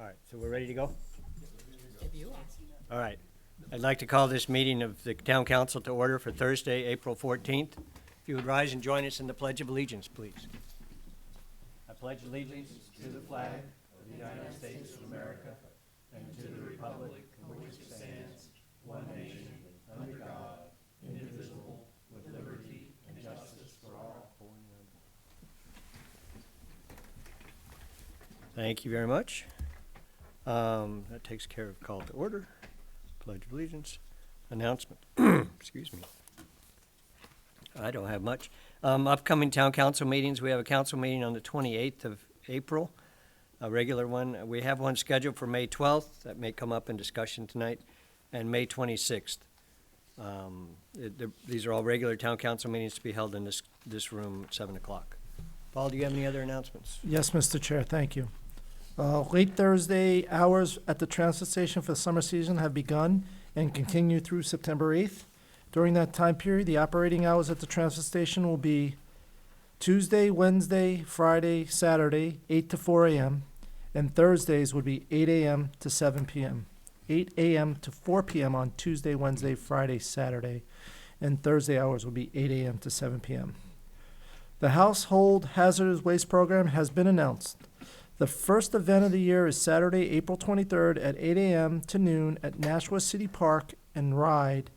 All right, so we're ready to go? If you are. All right. I'd like to call this meeting of the Town Council to order for Thursday, April 14th. If you would rise and join us in the Pledge of Allegiance, please. I pledge allegiance to the flag of the United States of America and to the republic for which it stands, one nation, under God, indivisible, with liberty and justice for all. Thank you very much. That takes care of call to order, Pledge of Allegiance, announcement. Excuse me. I don't have much. Upcoming town council meetings, we have a council meeting on the 28th of April, a regular one. We have one scheduled for May 12th, that may come up in discussion tonight, and May 26th. These are all regular town council meetings to be held in this room at 7 o'clock. Paul, do you have any other announcements? Yes, Mr. Chair, thank you. Late Thursday hours at the transfer station for the summer season have begun and continue through September 8th. During that time period, the operating hours at the transfer station will be Tuesday, Wednesday, Friday, Saturday, 8 to 4 a.m., and Thursdays would be 8 a.m. to 7 p.m. 8 a.m. to 4 p.m. on Tuesday, Wednesday, Friday, Saturday, and Thursday hours will be 8 a.m. to 7 p.m. The Household Hazardous Waste Program has been announced. The first event of the year is Saturday, April 23rd at 8 a.m. to noon at Nashua City Park and Ride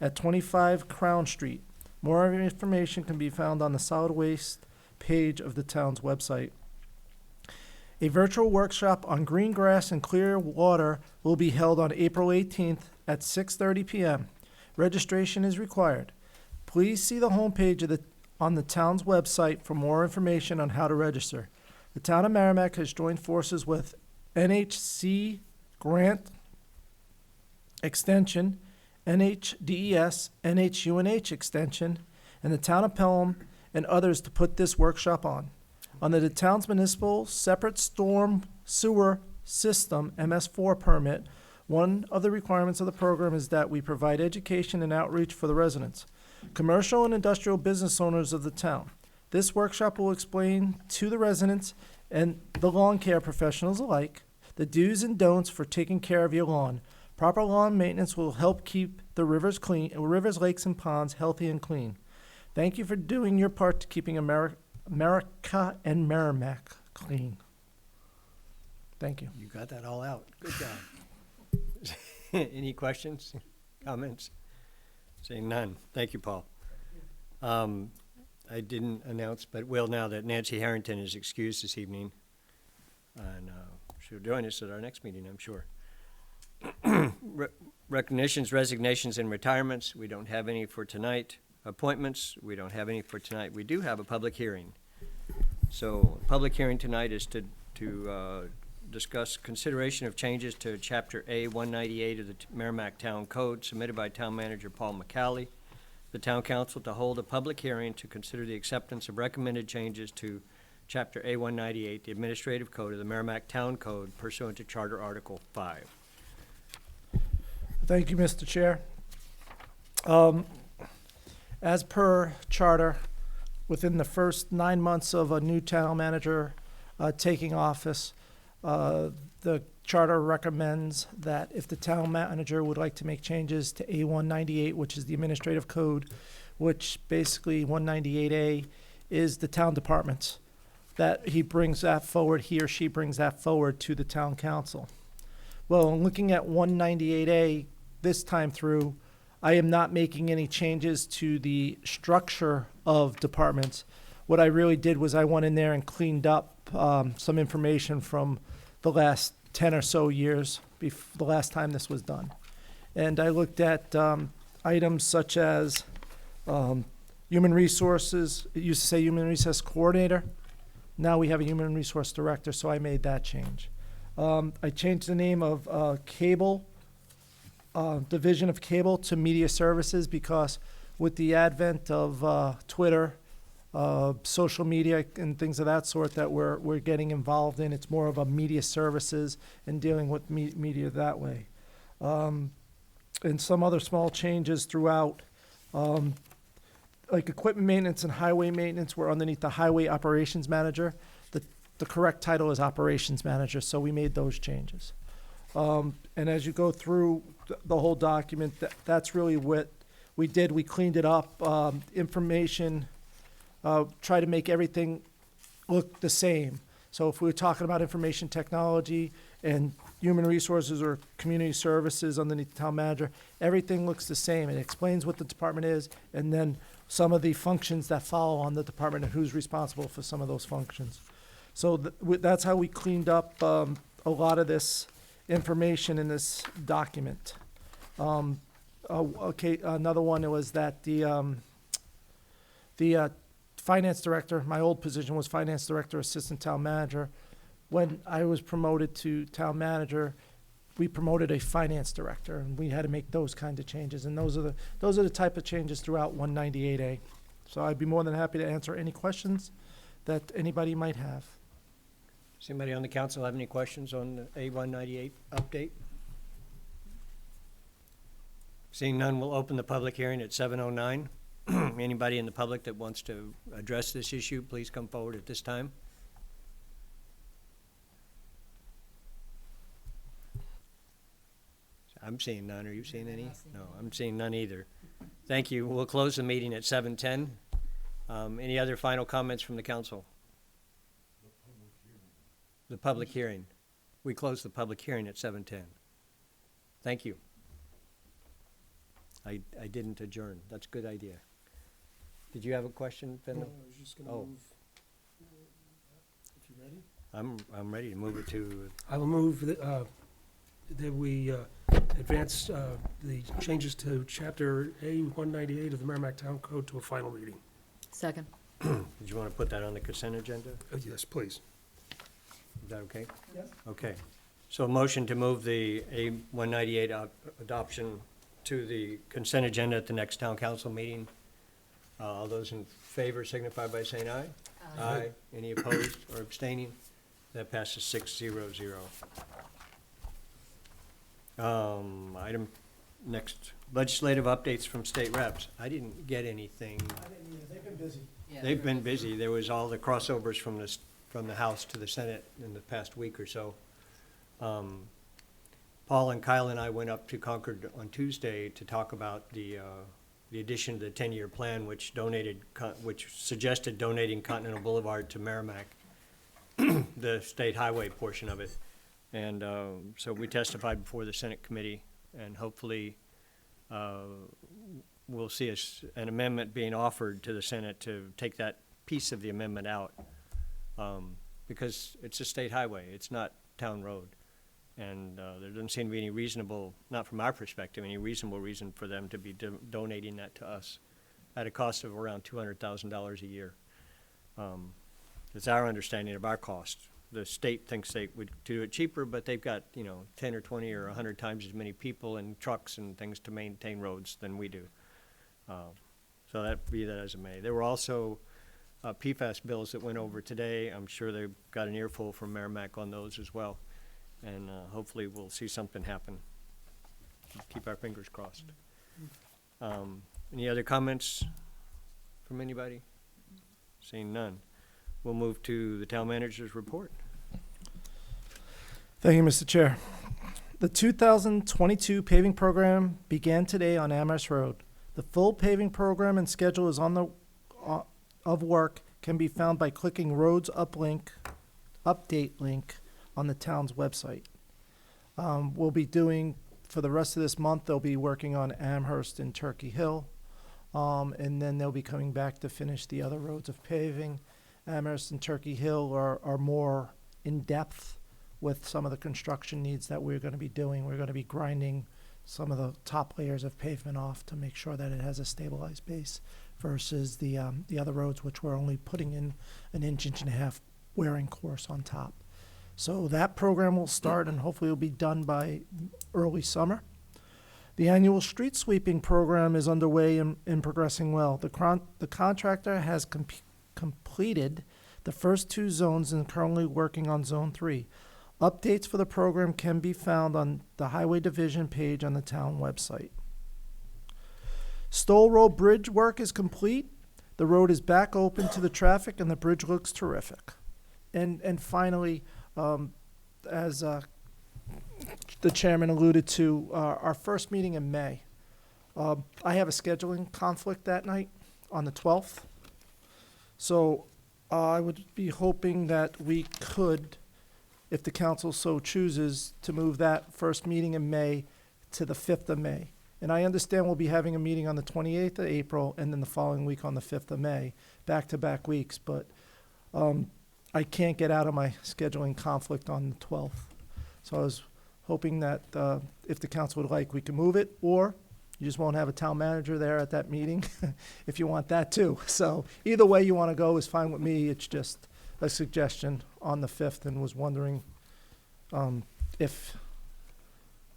at 25 Crown Street. More information can be found on the solid waste page of the town's website. A virtual workshop on green grass and clear water will be held on April 18th at 6:30 p.m. Registration is required. Please see the homepage on the town's website for more information on how to register. The town of Merrimack has joined forces with NHC Grant Extension, NHDES, NHUNH Extension, and the town of Pelham and others to put this workshop on. Under the town's municipal separate storm sewer system MS4 permit, one of the requirements of the program is that we provide education and outreach for the residents, commercial and industrial business owners of the town. This workshop will explain to the residents and the lawn care professionals alike the do's and don'ts for taking care of your lawn. Proper lawn maintenance will help keep the rivers, lakes, and ponds healthy and clean. Thank you for doing your part to keeping America and Merrimack clean. Thank you. You got that all out. Good job. Any questions, comments? Saying none. Thank you, Paul. I didn't announce, but will now, that Nancy Harrington is excused this evening. And she'll join us at our next meeting, I'm sure. Recognitions, resignations, and retirements, we don't have any for tonight. Appointments, we don't have any for tonight. We do have a public hearing. So, public hearing tonight is to discuss consideration of changes to Chapter A 198 of the Merrimack Town Code submitted by Town Manager Paul McCallie. The Town Council to hold a public hearing to consider the acceptance of recommended changes to Chapter A 198, the Administrative Code of the Merrimack Town Code pursuant to Charter Article 5. Thank you, Mr. Chair. As per charter, within the first 9 months of a new town manager taking office, the charter recommends that if the town manager would like to make changes to A198, which is the administrative code, which basically 198A is the town departments, that he or she brings that forward to the town council. Well, in looking at 198A this time through, I am not making any changes to the structure of departments. What I really did was I went in there and cleaned up some information from the last 10 or so years, the last time this was done. And I looked at items such as human resources. It used to say human resource coordinator. Now we have a human resource director, so I made that change. I changed the name of cable, division of cable to media services, because with the advent of Twitter, social media and things of that sort that we're getting involved in, it's more of a media services and dealing with media that way. And some other small changes throughout, like equipment maintenance and highway maintenance were underneath the highway operations manager. the correct title is operations manager, so we made those changes. And as you go through the whole document, that's really what we did. We cleaned it up, information, try to make everything look the same. So if we were talking about information technology and human resources or community services underneath the town manager, everything looks the same. It explains what the department is, and then some of the functions that follow on the department and who's responsible for some of those functions. So that's how we cleaned up a lot of this information in this document. Okay, another one was that the finance director, my old position was finance director, assistant town manager. When I was promoted to town manager, we promoted a finance director, and we had to make those kind of changes. And those are the type of changes throughout 198A. So I'd be more than happy to answer any questions that anybody might have. Does anybody on the council have any questions on the A198 update? Seeing none, we'll open the public hearing at 7:09. Anybody in the public that wants to address this issue, please come forward at this time. I'm seeing none. Are you seeing any? No, I'm seeing none either. Thank you. We'll close the meeting at 7:10. Any other final comments from the council? The public hearing. We closed the public hearing at 7:10. Thank you. I didn't adjourn. That's a good idea. Did you have a question, Finley? I was just gonna Oh. move, if you're ready. I'm ready to move it to, I will move that we advance the changes to Chapter A198 of the Merrimack Town Code to a final reading. Second. did you want to put that on the consent agenda? Yes, please. Is that okay? Yes. Okay. So a motion to move the A198 adoption to the consent agenda at the next town council meeting. All those in favor signify by saying aye. Aye. Any opposed or abstaining? That passes 6-0-0. Item next, legislative updates from state reps. I didn't get anything. They've been busy. They've been busy. There was all the crossovers from the House to the Senate in the past week or so. Paul and Kyle and I went up to Concord on Tuesday to talk about the addition to the 10-year plan, which suggested donating Continental Boulevard to Merrimack, the state highway portion of it. And so we testified before the Senate committee, and hopefully we'll see an amendment being offered to the Senate to take that piece of the amendment out, because it's a state highway, it's not town road. And there doesn't seem to be any reasonable, not from our perspective, any reasonable reason for them to be donating that to us at a cost of around $200,000 a year. It's our understanding of our cost. The state thinks they would do it cheaper, but they've got, 10 or 20 or 100 times as many people and trucks and things to maintain roads than we do. So that, be that as it may. There were also PFAS bills that went over today. I'm sure they've got an earful from Merrimack on those as well. And hopefully we'll see something happen. Keep our fingers crossed. Any other comments from anybody? Seeing none. We'll move to the town manager's report. Thank you, Mr. Chair. The 2022 paving program began today on Amherst Road. The full paving program and schedule is on the of work can be found by clicking Roads update link on the town's website. We'll be doing, for the rest of this month, they'll be working on Amherst and Turkey Hill. And then they'll be coming back to finish the other roads of paving. Amherst and Turkey Hill are more in-depth with some of the construction needs that we're going to be doing. We're going to be grinding some of the top layers of pavement off to make sure that it has a stabilized base versus the other roads, which we're only putting in an inch and a half wearing course on top. So that program will start and hopefully will be done by early summer. The annual street sweeping program is underway and progressing well. The contractor has completed the first 2 zones and currently working on Zone 3. Updates for the program can be found on the Highway Division page on the town website. Stoll Road Bridge work is complete. The road is back open to the traffic and the bridge looks terrific. And finally, as the chairman alluded to, our first meeting in May. I have a scheduling conflict that night on the 12th. So I would be hoping that we could, if the council so chooses, to move that first meeting in May to the 5th of May. And I understand we'll be having a meeting on the 28th of April and then the following week on the 5th of May, back-to-back weeks. But I can't get out of my scheduling conflict on the 12th. So I was hoping that if the council would like, we can move it, or you just won't have a town manager there at that meeting, if you want that too. So either way you want to go is fine with me. It's just a suggestion on the 5th, and was wondering if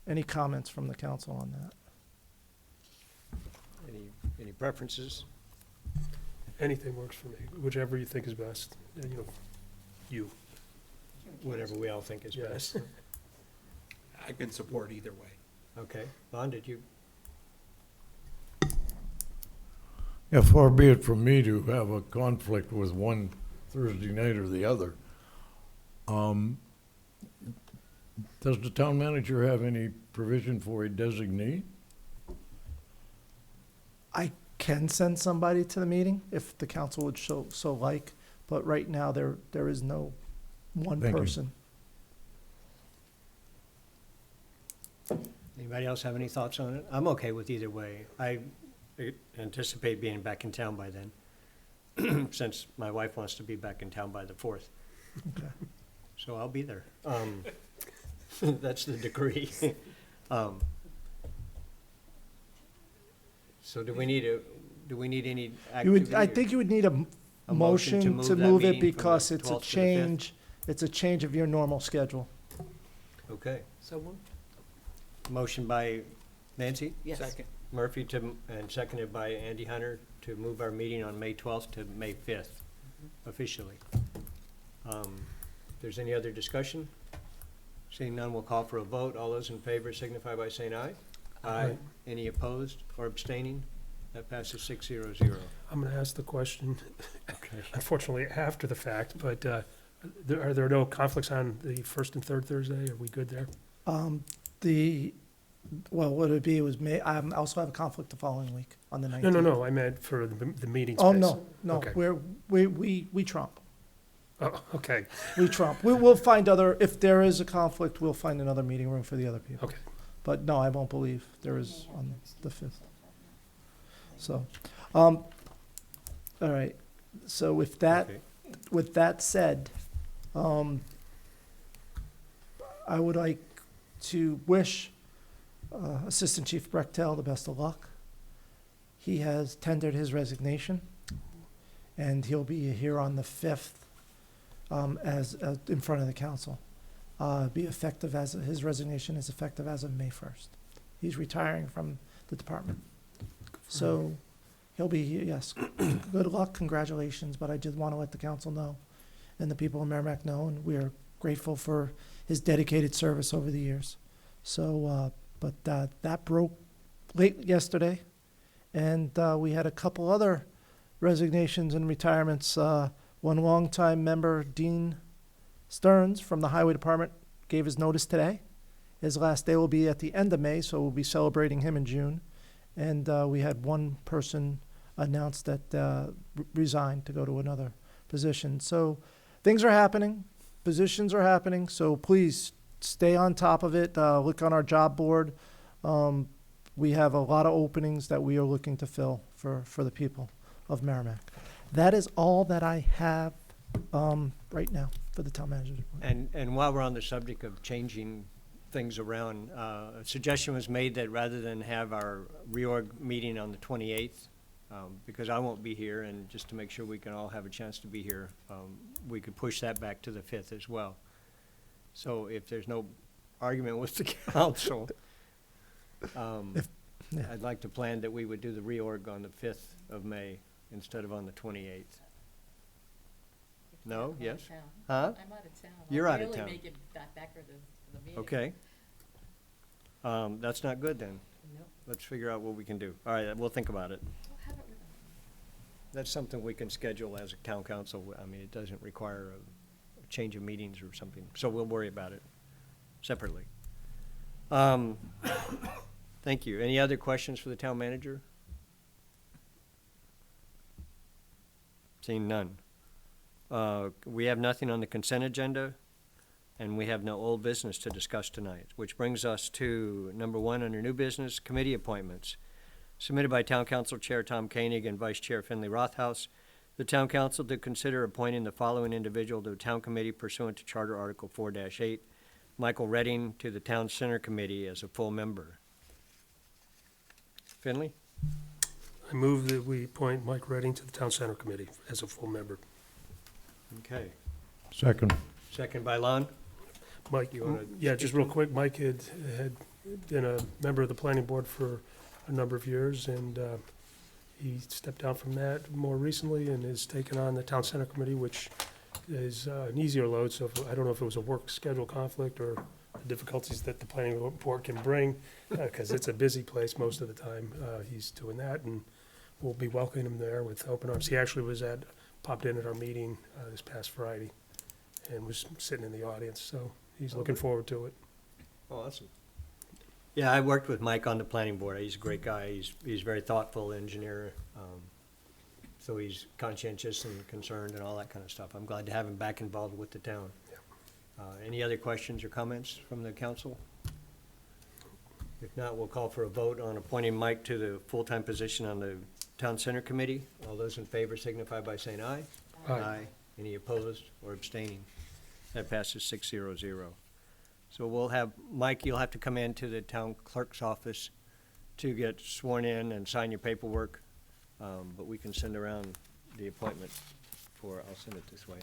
any comments from the council on that. Any preferences? Anything works for me, whichever you think is best, you. Whatever we all think is Yes. best. I can support either way. Okay. Lon, did you? Yeah, far be it from me to have a conflict with one Thursday night or the other. Does the town manager have any provision for a designee? I can send somebody to the meeting if the council would so like, but right now there is no one Thank you. person. Anybody else have any thoughts on it? I'm okay with either way. I anticipate being back in town by then, since my wife wants to be back in town by the 4th. Okay. So I'll be there. That's the decree. So do we need any You activity? would, I think you would need a motion to that move meeting it from because the it's a 12th to the 5th? change, it's a change of your normal schedule. Okay. So moved. Motion by Nancy Yes. Second. Murphy and seconded by Andy Hunter to move our meeting on May 12th to May 5th officially. If there's any other discussion? Seeing none, we'll call for a vote. All those in favor signify by saying aye. Aye. Any opposed or abstaining? That passes 6-0-0. I'm gonna ask the question, Okay. unfortunately, after the fact, but are there no conflicts on the first and third Thursday? Are we good there? What would it be, it was May, I also have a conflict the following week on the 19th. No, I meant for the meeting space. Oh, no, Okay. we trump. Oh, okay, We trump. We'll find other, if there is a conflict, we'll find another meeting room for the other people. Okay. But no, I won't believe there is on the 5th. So, all right. So with that said, I would like to wish Assistant Chief Brechtel the best of luck. He has tendered his resignation, and he'll be here on the 5th as in front of the council. Be effective his resignation is effective as of May 1st. He's retiring from the department. So he'll be here, yes. Good luck, congratulations, but I did want to let the council know and the people in Merrimack know, and we are grateful for his dedicated service over the years. So, but that broke late yesterday, and we had a couple other resignations and retirements. One longtime member, Dean Stearns from the Highway Department, gave his notice today. His last day will be at the end of May, so we'll be celebrating him in June. And we had one person announce that resigned to go to another position. So things are happening, positions are happening, so please stay on top of it. Look on our job board. We have a lot of openings that we are looking to fill for the people of Merrimack. That is all that I have right now for the town manager's report. And while we're on the subject of changing things around, a suggestion was made that rather than have our reorg meeting on the 28th, because I won't be here, and just to make sure we can all have a chance to be here, we could push that back to the 5th as well. So if there's no argument with the council, yeah. I'd like to plan that we would do the reorg on the 5th of May instead of on the 28th. No? I'm out of Yes? town. Huh? I'm out of town. You're I'll out of town. barely make it back for the meeting. Okay. That's not good then. Nope. Let's figure out what we can do. All right, we'll think about it. We'll have it with That's something we can schedule as a town council. I mean, it doesn't require change of meetings or something, so we'll worry about it separately. Thank you. Any other questions for the town manager? Seeing none. We have nothing on the consent agenda, and we have no old business to discuss tonight, which brings us to number 1 under new business, committee appointments. Submitted by Town Council Chair Tom Koenig and Vice Chair Finley Rothaus. The Town Council to consider appointing the following individual to the Town Committee pursuant to Charter Article 4-8, Michael Redding to the Town Center Committee as a full member. Finley? I move that we appoint Mike Redding to the Town Center Committee as a full member. Okay. Second. Second by Lon? Mike, You wanna yeah, just real quick, Mike had been a member of the planning board for a number of years, and he stepped down from that more recently and has taken on the Town Center Committee, which is an easier load, so I don't know if it was a work schedule conflict or the difficulties that the planning board can bring, because it's a busy place most of the time. He's doing that, and we'll be welcoming him there with open arms. He actually popped in at our meeting this past Friday and was sitting in the audience, so he's looking forward to it. Oh, awesome. Yeah, I worked with Mike on the planning board. He's a great guy. He's very thoughtful engineer. So he's conscientious and concerned and all that kind of stuff. I'm glad to have him back involved with the town. Any other questions or comments from the council? If not, we'll call for a vote on appointing Mike to the full-time position on the Town Center Committee. All those in favor signify by saying aye. Aye. Any opposed or abstaining? That passes 6-0-0. So we'll have, Mike, you'll have to come into the town clerk's office to get sworn in and sign your paperwork. But we can send around the appointment I'll send it this way,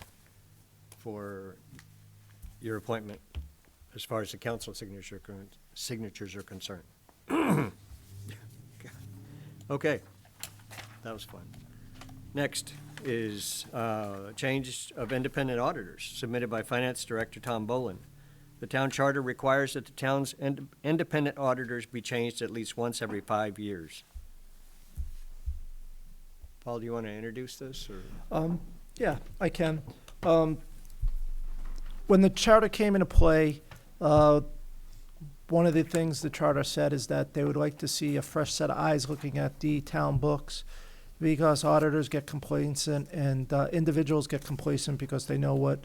for your appointment as far as the council signatures are concerned. Okay, that was fun. Next is change of independent auditors submitted by Finance Director Tom Bolin. The town charter requires that the town's independent auditors be changed at least once every 5 years. Paul, do you want to introduce this, or? Yeah, I can. When the charter came into play, one of the things the charter said is that they would like to see a fresh set of eyes looking at the town books, because auditors get complacent and individuals get complacent because they know what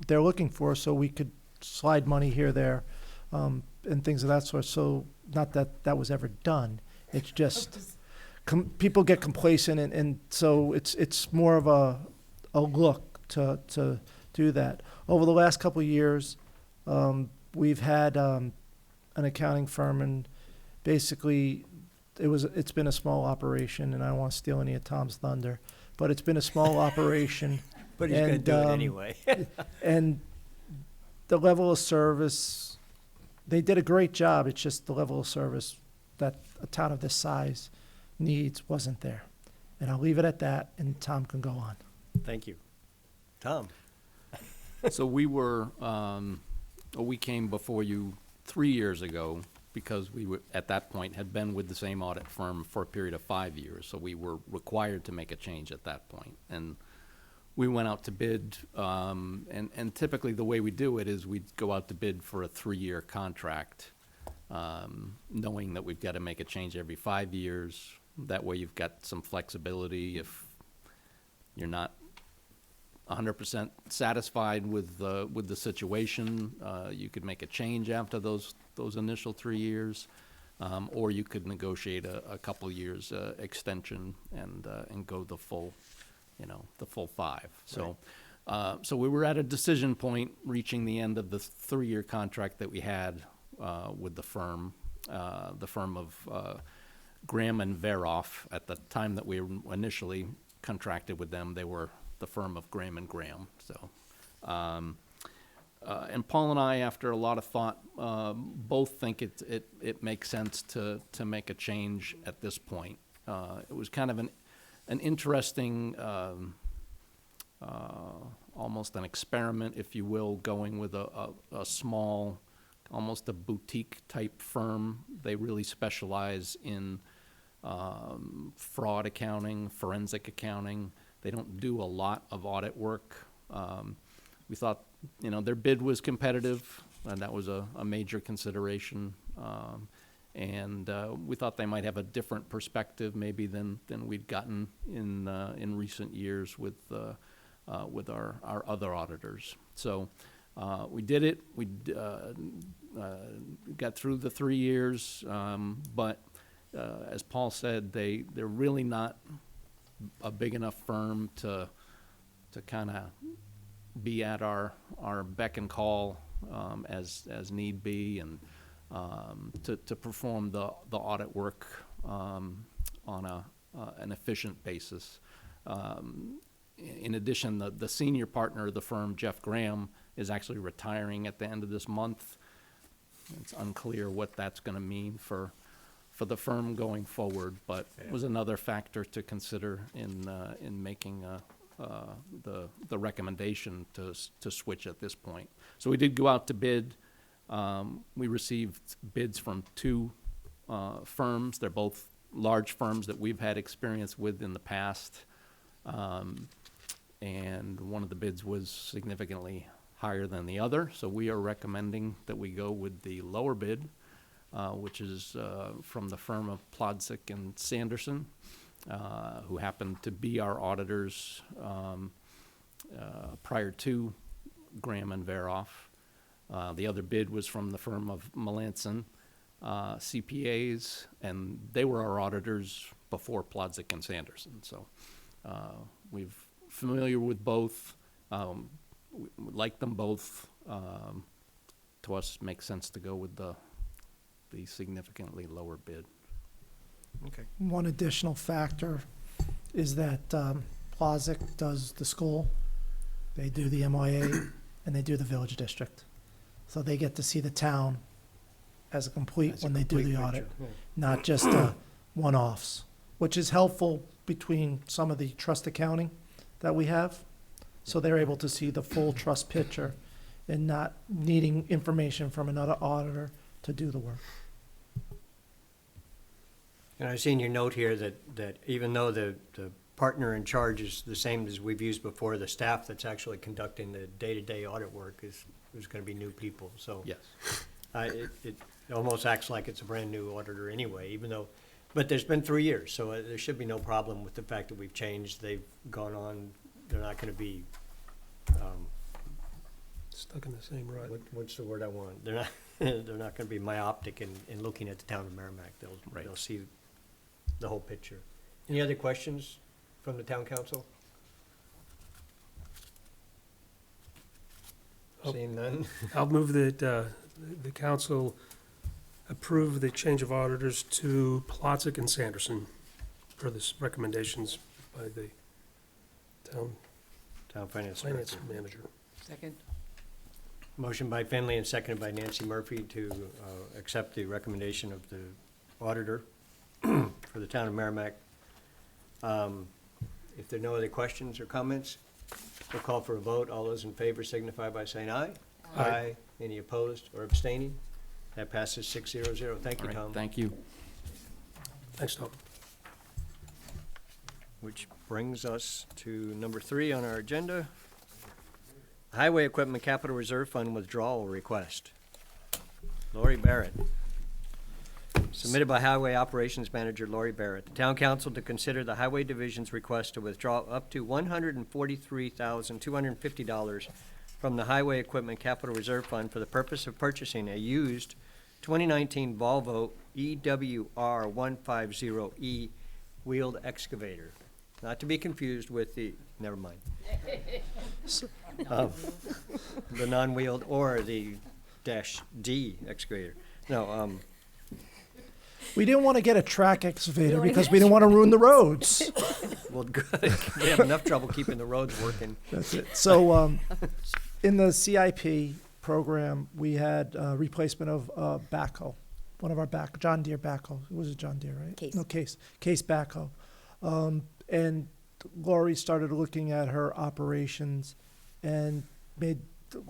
they're looking for, so we could slide money here, there, and things of that sort. So not that that was ever done. It's just people get complacent, and so it's more of a look to do that. Over the last couple of years, we've had an accounting firm, and basically it's been a small operation, and I don't want to steal any of Tom's thunder, but it's been a small operation. But he's going to And, do it anyway. And the level of service, they did a great job. It's just the level of service that a town of this size needs wasn't there. And I'll leave it at that, and Tom can go on. Thank you. Tom? So we came before you 3 years ago because we were, at that point, had been with the same audit firm for a period of 5 years. So we were required to make a change at that point. And we went out to bid, and typically the way we do it is we go out to bid for a 3-year contract, knowing that we've got to make a change every 5 years. That way you've got some flexibility. If you're not 100% satisfied with the situation, you could make a change after those initial 3 years, or you could negotiate a couple years extension and go the full 5. So, so we were at a decision point, reaching the end of the 3-year contract that we had with the firm of Graham and Veroff. At the time that we initially contracted with them, they were the firm of Graham and Graham. So, and Paul and I, after a lot of thought, both think it makes sense to make a change at this point. It was kind of an interesting, almost an experiment, if you will, going with a small, almost a boutique type firm. They really specialize in fraud accounting, forensic accounting. They don't do a lot of audit work. We thought, their bid was competitive, and that was a major consideration. And we thought they might have a different perspective maybe than we'd gotten in recent years with our other auditors. So we did it. We got through the 3 years, but as Paul said, they're really not a big enough firm to kind of be at our beck and call as need be, and to perform the audit work on an efficient basis. In addition, the senior partner of the firm, Jeff Graham, is actually retiring at the end of this month. It's unclear what that's going to mean for the firm going forward, but it was another factor to consider in making the recommendation to switch at this point. So we did go out to bid. We received bids from 2 firms. They're both large firms that we've had experience with in the past. And one of the bids was significantly higher than the other. So we are recommending that we go with the lower bid, which is from the firm of Plodzik and Sanderson, who happened to be our auditors prior to Graham and Veroff. The other bid was from the firm of Melanson CPAs, and they were our auditors before Plodzik and Sanderson. So we're familiar with both. We like them both. To us, it makes sense to go with the significantly lower bid. Okay. One additional factor is that Plodzik does the school, they do the MIA, and they do the village district. So they get to see the town as a complete That's a when they do complete the audit, picture. not just one-offs, which is helpful between some of the trust accounting that we have. So they're able to see the full trust picture and not needing information from another auditor to do the work. And I've seen your note here that even though the partner in charge is the same as we've used before, the staff that's actually conducting the day-to-day audit work is going to be new people. So Yes. it almost acts like it's a brand-new auditor anyway, even though, but there's been 3 years, so there should be no problem with the fact that we've changed. They've gone on, they're not going to be, Stuck in the same rut. what's the word I want? They're not, they're not going to be myopic in looking at the town of Merrimack. Right. They'll see the whole picture. Any other questions from the town council? Oh. Seeing none? I'll move that the council approve the change of auditors to Plotzik and Sanderson per the recommendations by the town Town finance finance director. manager. Second. Motion by Finley and seconded by Nancy Murphy to accept the recommendation of the auditor for the town of Merrimack. If there are no other questions or comments, we'll call for a vote. All those in favor signify by saying aye. Aye. Any opposed or abstaining? That passes 6-0-0. Thank All you, right, Tom. thank you. Thanks, Tom. Which brings us to number 3 on our agenda. Highway Equipment Capital Reserve Fund withdrawal request. Lori Barrett. Submitted by Highway Operations Manager Lori Barrett. The Town Council to consider the Highway Division's request to withdraw up to $143,250 from the Highway Equipment Capital Reserve Fund for the purpose of purchasing a used 2019 Volvo EWR 150E wheeled excavator. Not to be confused with the, never mind. The non-wheeled or the -D excavator. No, We didn't want to get a track excavator because we didn't want to ruin the roads. well, good. We have enough trouble keeping the roads working. That's it. So, in the CIP program, we had replacement of backhoe, one of our John Deere backhoe. It was a John Deere, right? Case. No, Case backhoe. And Lori started looking at her operations and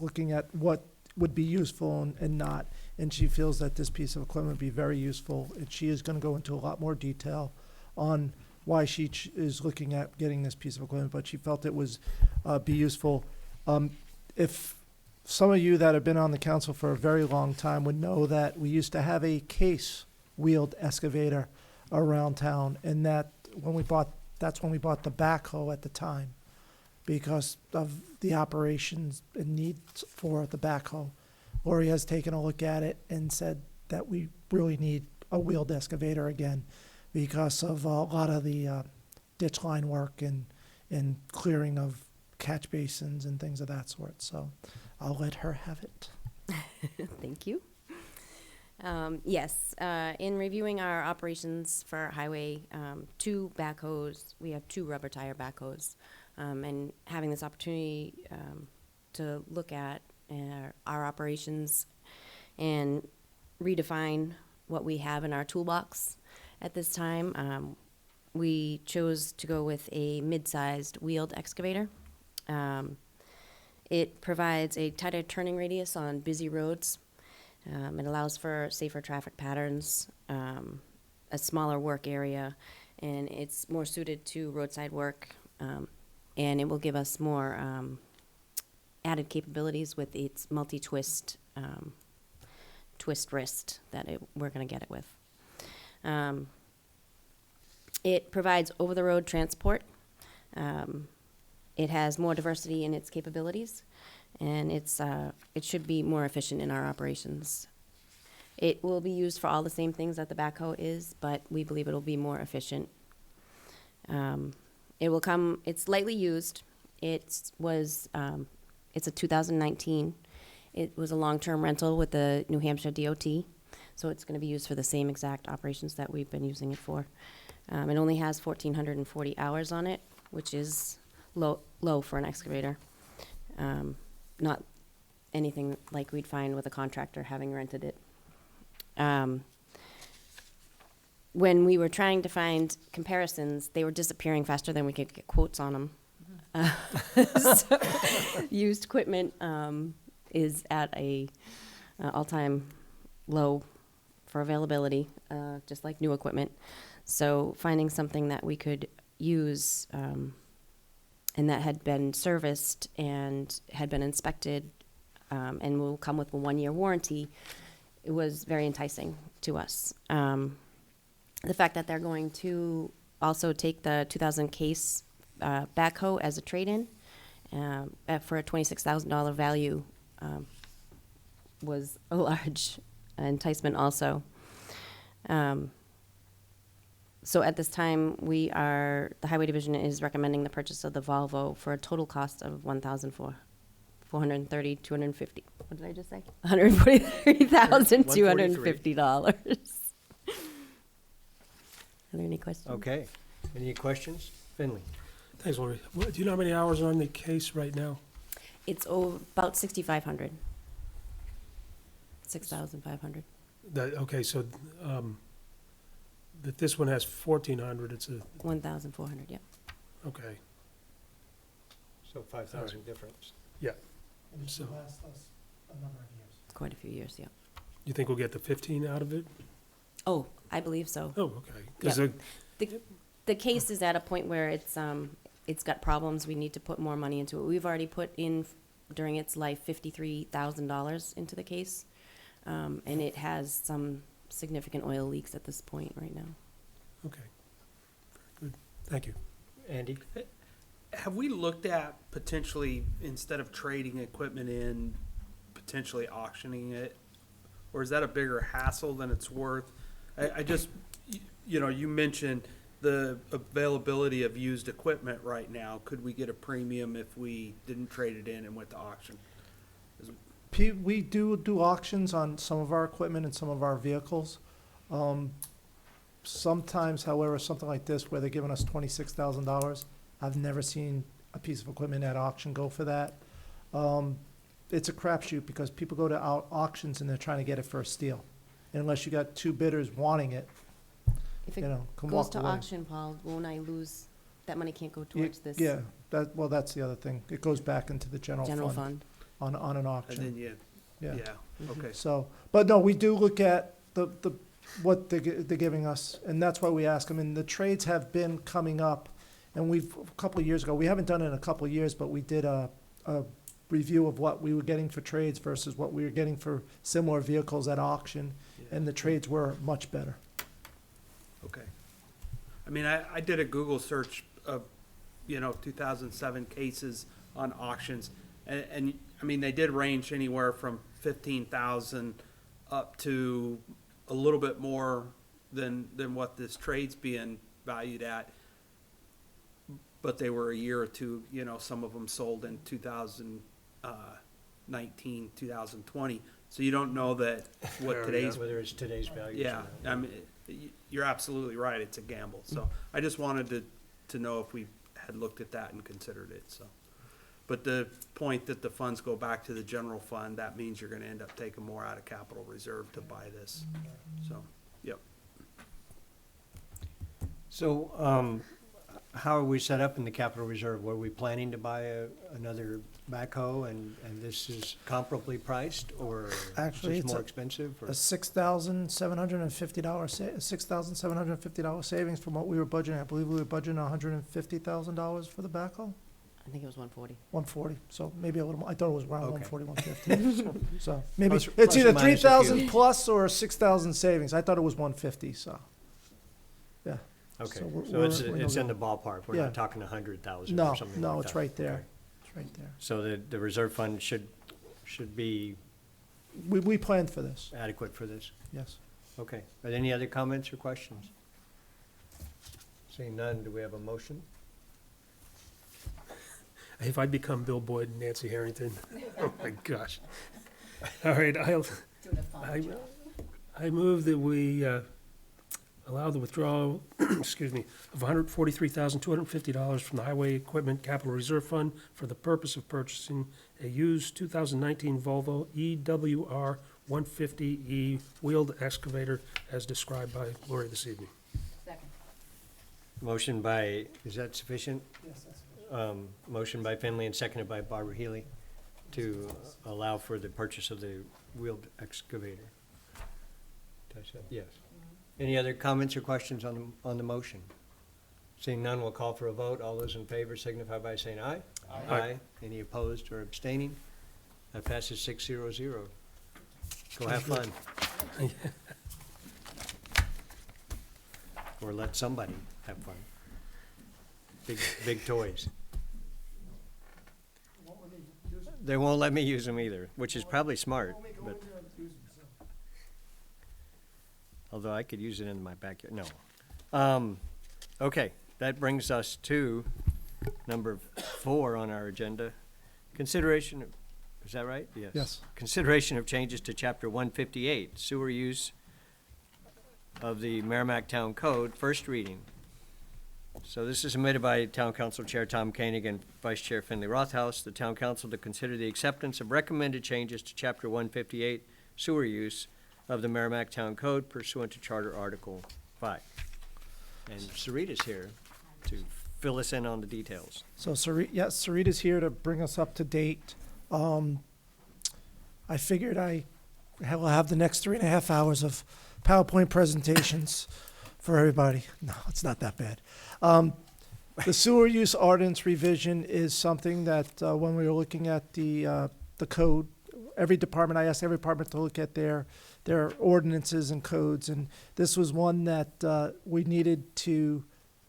looking at what would be useful and not. And she feels that this piece of equipment would be very useful. And she is going to go into a lot more detail on why she is looking at getting this piece of equipment, but she felt it was, be useful. If some of you that have been on the council for a very long time would know that we used to have a case-wheeled excavator around town, and that's when we bought the backhoe at the time, because of the operations and needs for the backhoe. Lori has taken a look at it and said that we really need a wheeled excavator again because of a lot of the ditch line work and clearing of catch basins and things of that sort. So I'll let her have it. Thank you. Yes, in reviewing our operations for our highway, 2 backhoes, we have 2 rubber tire backhoes, and having this opportunity to look at our operations and redefine what we have in our toolbox at this time, we chose to go with a mid-sized wheeled excavator. It provides a tighter turning radius on busy roads. It allows for safer traffic patterns, a smaller work area, and it's more suited to roadside work. And it will give us more added capabilities with its multi-twist twist wrist that we're going to get it with. It provides over-the-road transport. It has more diversity in its capabilities, and it should be more efficient in our operations. It will be used for all the same things that the backhoe is, but we believe it'll be more efficient. It's lightly used. It's a 2019. It was a long-term rental with the New Hampshire DOT, so it's going to be used for the same exact operations that we've been using it for. It only has 1,440 hours on it, which is low for an excavator. Not anything like we'd find with a contractor having rented it. When we were trying to find comparisons, they were disappearing faster than we could get quotes on them. So, used equipment is at a all-time low for availability, just like new equipment. So finding something that we could use and that had been serviced and had been inspected and will come with a 1-year warranty, it was very enticing to us. The fact that they're going to also take the 2000 case backhoe as a trade-in for a $26,000 value was a large enticement also. So at this time, the Highway Division is recommending the purchase of the Volvo for a total cost of $250. What did I just say? $143,250. Are there any questions? Okay. Any questions? Finley? Thanks, Lori. Do you know how many hours are on the case right now? It's about 6,500. 6,500. Okay, so that this one has 1,400, it's a, 1,400, yeah. okay. So 5,000 difference. And this So- will last us a number of years. Quite a few years, yeah. You think we'll get the 15 out of it? Oh, I believe so. Oh, okay. 'Cause Yeah. The case is at a point where it's got problems. We need to put more money into it. We've already put in, during its life, $53,000 into the case. And it has some significant oil leaks at this point right now. Okay. Very good. Thank you. Andy? Have we looked at potentially, instead of trading equipment in, potentially auctioning it? Or is that a bigger hassle than it's worth? I just, you mentioned the availability of used equipment right now. Could we get a premium if we didn't trade it in and went to auction? We do auctions on some of our equipment and some of our vehicles. Sometimes, however, something like this, where they're giving us $26,000, I've never seen a piece of equipment at auction go for that. It's a crapshoot because people go to auctions and they're trying to get it for a steal. And unless you got 2 bidders wanting it, If you it know, can goes walk to away. auction, Paul, won't I lose, that money can't go towards this Yeah, that's the other thing. It goes back into the general general fund fund? on an And auction. then, Yeah. yeah, okay. So, but no, we do look at the what they're giving us, and that's why we ask them. And the trades have been coming up, and a couple of years ago, we haven't done it in a couple of years, but we did a review of what we were getting for trades versus what we were getting for similar vehicles at auction, and the trades were much better. Okay. I mean, I did a Google search of, 2007 cases on auctions, and I mean, they did range anywhere from 15,000 up to a little bit more than what this trade's being valued at. But they were a year or two, some of them sold in 2019, 2020. So you don't know that what today's, Whether it's today's value. yeah, I mean, you're absolutely right, it's a gamble. So I just wanted to know if we had looked at that and considered it, so. But the point that the funds go back to the general fund, that means you're gonna end up taking more out of capital reserve to buy this, so, yep. So, how are we set up in the capital reserve? Were we planning to buy another backhoe and this is comparably priced, or Actually, is this it's more a- expensive? Or? A $6,750 savings from what we were budgeting. I believe we were budgeting $150,000 for the backhoe, I think it was 140. 140, so maybe a little more. I thought it was around Okay. 140, 150. So maybe, Plus- it's plus or either minus a 3,000 few. plus or 6,000 savings. I thought it was 150, so, yeah. Okay, So we're- so it's, we're no it's in good. the ballpark. We're Yeah. not talking 100,000 No, or something no, like it's that. right there. Okay. It's right there. So the reserve fund should be We planned for this, adequate for this? yes. Okay. Are there any other comments or questions? Seeing none, do we have a motion? If I become Bill Boyd and Nancy Harrington, oh my gosh. All right, Doing a fine job. I move that we allow the withdrawal, excuse me, of $143,250 from the Highway Equipment Capital Reserve Fund for the purpose of purchasing a used 2019 Volvo EWR 150E wheeled excavator as described by Lori this evening. Second. Motion by, is that sufficient? Yes, that's Motion by Finley and seconded by Barbara Healy to allow for the purchase of the wheeled excavator. Did I say- Yes. Any other comments or questions on the motion? Seeing none, we'll call for a vote. All those in favor signify by saying aye. Aye. Any opposed or abstaining? That passes 6-0-0. Go have fun. Or let somebody have fun. Big toys. They won't let me use them either, which is probably smart, but. Although I could use it in my backyard, no. Okay, that brings us to number 4 on our agenda. Consideration, is that right? Yes. Consideration of changes to chapter 158, sewer use of the Merrimack Town Code, first reading. So this is submitted by Town Council Chair Tom Koenig and Vice Chair Finley Rothaus. The Town Council to consider the acceptance of recommended changes to chapter 158, sewer use of the Merrimack Town Code pursuant to Charter Article 5. And Sarita's here to fill us in on the details. So Sarita's here to bring us up to date. I figured I will have the next 3.5 hours of PowerPoint presentations for everybody. No, it's not that bad. The sewer use ordinance revision is something that, when we were looking at the code, every department, I asked every department to look at their ordinances and codes, and this was one that we needed to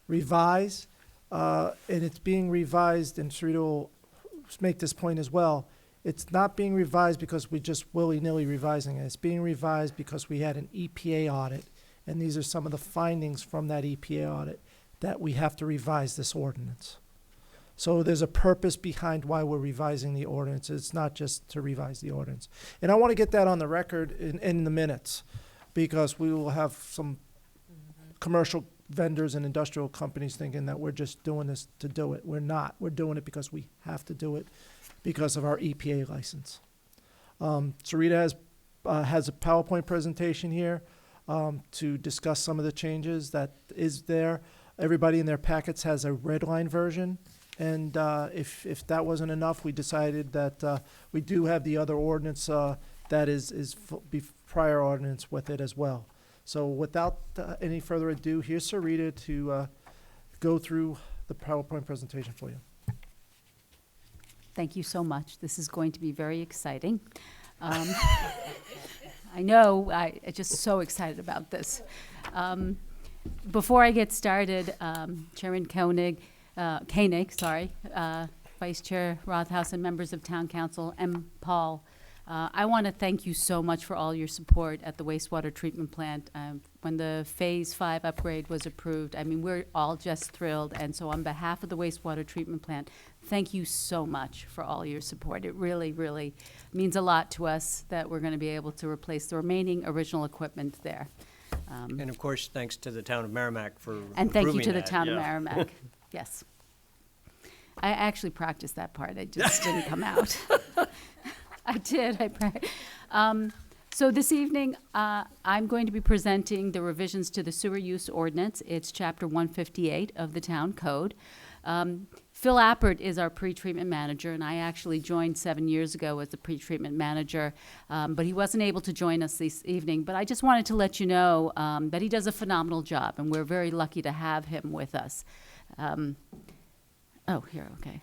revise, and it's being revised, and Sarita will make this point as well. It's not being revised because we just willy-nilly revising it. It's being revised because we had an EPA audit, and these are some of the findings from that EPA audit that we have to revise this ordinance. So there's a purpose behind why we're revising the ordinance. It's not just to revise the ordinance. And I want to get that on the record in the minutes, because we will have some commercial vendors and industrial companies thinking that we're just doing this to do it. We're not. We're doing it because we have to do it because of our EPA license. Sarita has a PowerPoint presentation here to discuss some of the changes that is there. Everybody in their packets has a red line version. And if that wasn't enough, we decided that we do have the other ordinance that is prior ordinance with it as well. So without any further ado, here's Sarita to go through the PowerPoint presentation for you. Thank you so much. This is going to be very exciting. I know, I'm just so excited about this. Before I get started, Chairman Koenig, Vice Chair Rothaus, and members of Town Council, and Paul, I want to thank you so much for all your support at the wastewater treatment plant. When the Phase 5 upgrade was approved, I mean, we're all just thrilled. And so on behalf of the wastewater treatment plant, thank you so much for all your support. It really, really means a lot to us that we're going to be able to replace the remaining original equipment there. And of course, thanks to the town of Merrimack for And thank you approving to the that, town of yeah. Merrimack. Yes. I actually practiced that part. It just didn't come out. I did. So this evening, I'm going to be presenting the revisions to the sewer use ordinance. It's Chapter 158 of the Town Code. Phil Appert is our pretreatment manager, and I actually joined 7 years ago as the pretreatment manager, but he wasn't able to join us this evening. But I just wanted to let you know that he does a phenomenal job, and we're very lucky to have him with us. Okay.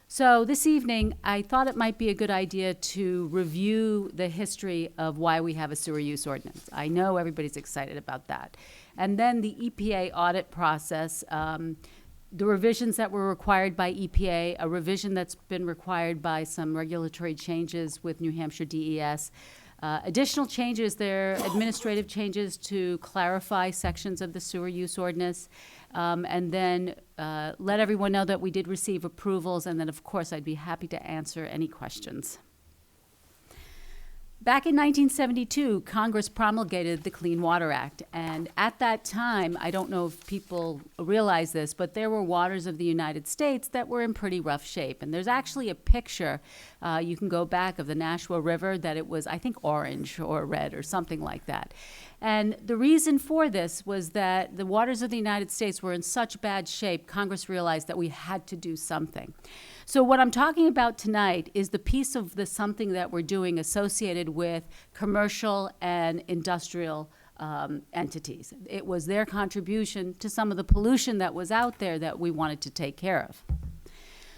So this evening, I thought it might be a good idea to review the history of why we have a sewer use ordinance. I know everybody's excited about that. And then the EPA audit process, the revisions that were required by EPA, a revision that's been required by some regulatory changes with New Hampshire DES, additional changes, there are administrative changes to clarify sections of the sewer use ordinance, and then let everyone know that we did receive approvals, and then, of course, I'd be happy to answer any questions. Back in 1972, Congress promulgated the Clean Water Act, and at that time, I don't know if people realize this, but there were waters of the United States that were in pretty rough shape. And there's actually a picture, you can go back, of the Nashua River that it was, I think, orange or red or something like that. And the reason for this was that the waters of the United States were in such bad shape, Congress realized that we had to do something. So what I'm talking about tonight is the piece of the something that we're doing associated with commercial and industrial entities. It was their contribution to some of the pollution that was out there that we wanted to take care of.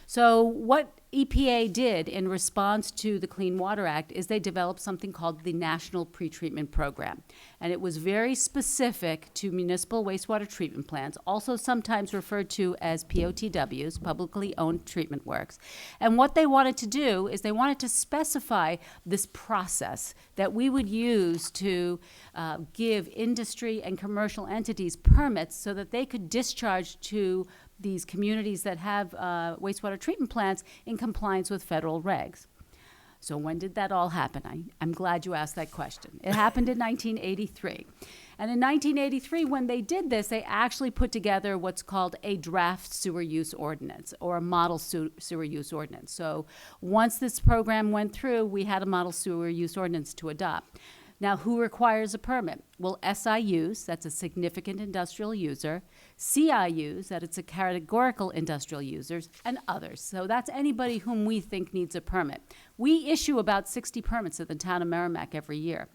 So what EPA did in response to the Clean Water Act is they developed something called the National Pretreatment Program. And it was very specific to municipal wastewater treatment plants, also sometimes referred to as POTWs, publicly owned treatment works. And what they wanted to do is they wanted to specify this process that we would use to give industry and commercial entities permits so that they could discharge to these communities that have wastewater treatment plants in compliance with federal regs. So when did that all happen? I'm glad you asked that question. It happened in 1983. And in 1983, when they did this, they actually put together what's called a draft sewer use ordinance, or a model sewer use ordinance. So once this program went through, we had a model sewer use ordinance to adopt. Now, who requires a permit? Well, SIUs, that's a significant industrial user, CIUs, that it's a categorical industrial users, and others. So that's anybody whom we think needs a permit. We issue about 60 permits at the town of Merrimack every year.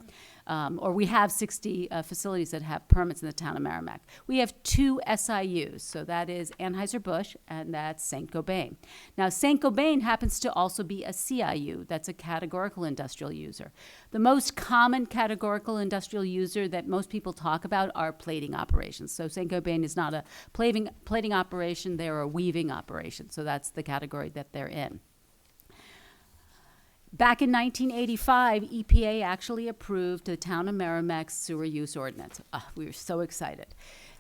Or we have 60 facilities that have permits in the town of Merrimack. We have 2 SIUs, so that is Anheuser-Busch and that's Saint-Gobain. Now, Saint-Gobain happens to also be a CIU, that's a categorical industrial user. The most common categorical industrial user that most people talk about are plating operations. So Saint-Gobain is not a plating operation, they're a weaving operation, so that's the category that they're in. Back in 1985, EPA actually approved the town of Merrimack's sewer use ordinance. We were so excited.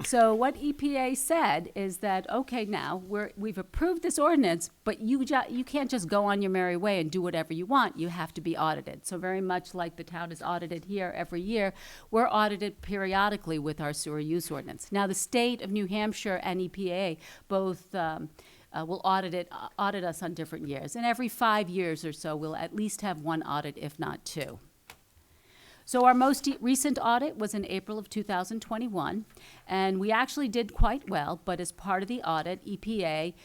So what EPA said is that, okay, now we've approved this ordinance, but you can't just go on your merry way and do whatever you want. You have to be audited. So very much like the town is audited here every year, we're audited periodically with our sewer use ordinance. Now, the state of New Hampshire and EPA both will audit us on different years. And every 5 years or so, we'll at least have one audit, if not 2. So our most recent audit was in April of 2021, and we actually did quite well, but as part of the audit, EPA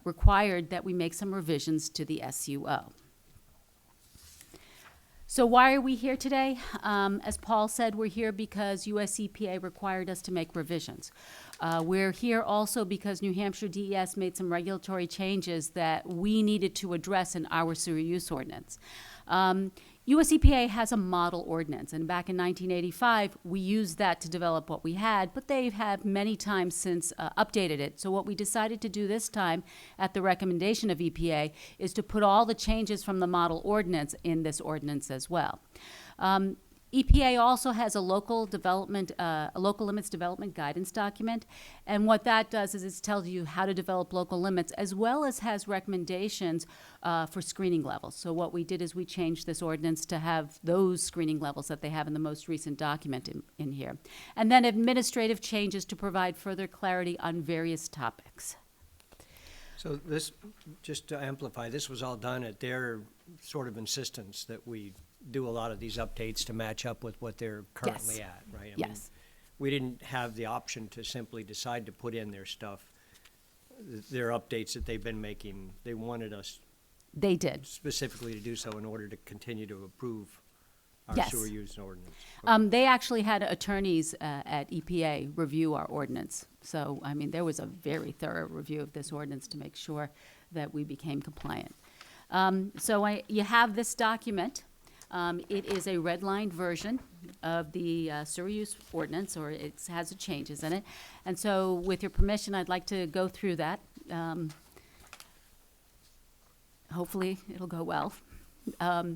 required that we make some revisions to the SUO. So why are we here today? As Paul said, we're here because US EPA required us to make revisions. We're here also because New Hampshire DES made some regulatory changes that we needed to address in our sewer use ordinance. US EPA has a model ordinance, and back in 1985, we used that to develop what we had, but they have many times since updated it. So what we decided to do this time, at the recommendation of EPA, is to put all the changes from the model ordinance in this ordinance as well. EPA also has a local limits development guidance document, and what that does is it tells you how to develop local limits, as well as has recommendations for screening levels. So what we did is we changed this ordinance to have those screening levels that they have in the most recent document in here. And then administrative changes to provide further clarity on various topics. So this, just to amplify, this was all done at their sort of insistence that we do a lot of these updates to match up with what they're currently Yes. at, right? I mean, Yes. we didn't have the option to simply decide to put in their stuff, their updates that they've been making. They wanted us They did. specifically to do so in order to continue to approve our Yes. sewer use ordinance. They actually had attorneys at EPA review our ordinance. So, I mean, there was a very thorough review of this ordinance to make sure that we became compliant. You have this document. It is a redlined version of the sewer use ordinance, or it has the changes in it. And so, with your permission, I'd like to go through that. Hopefully, it'll go well.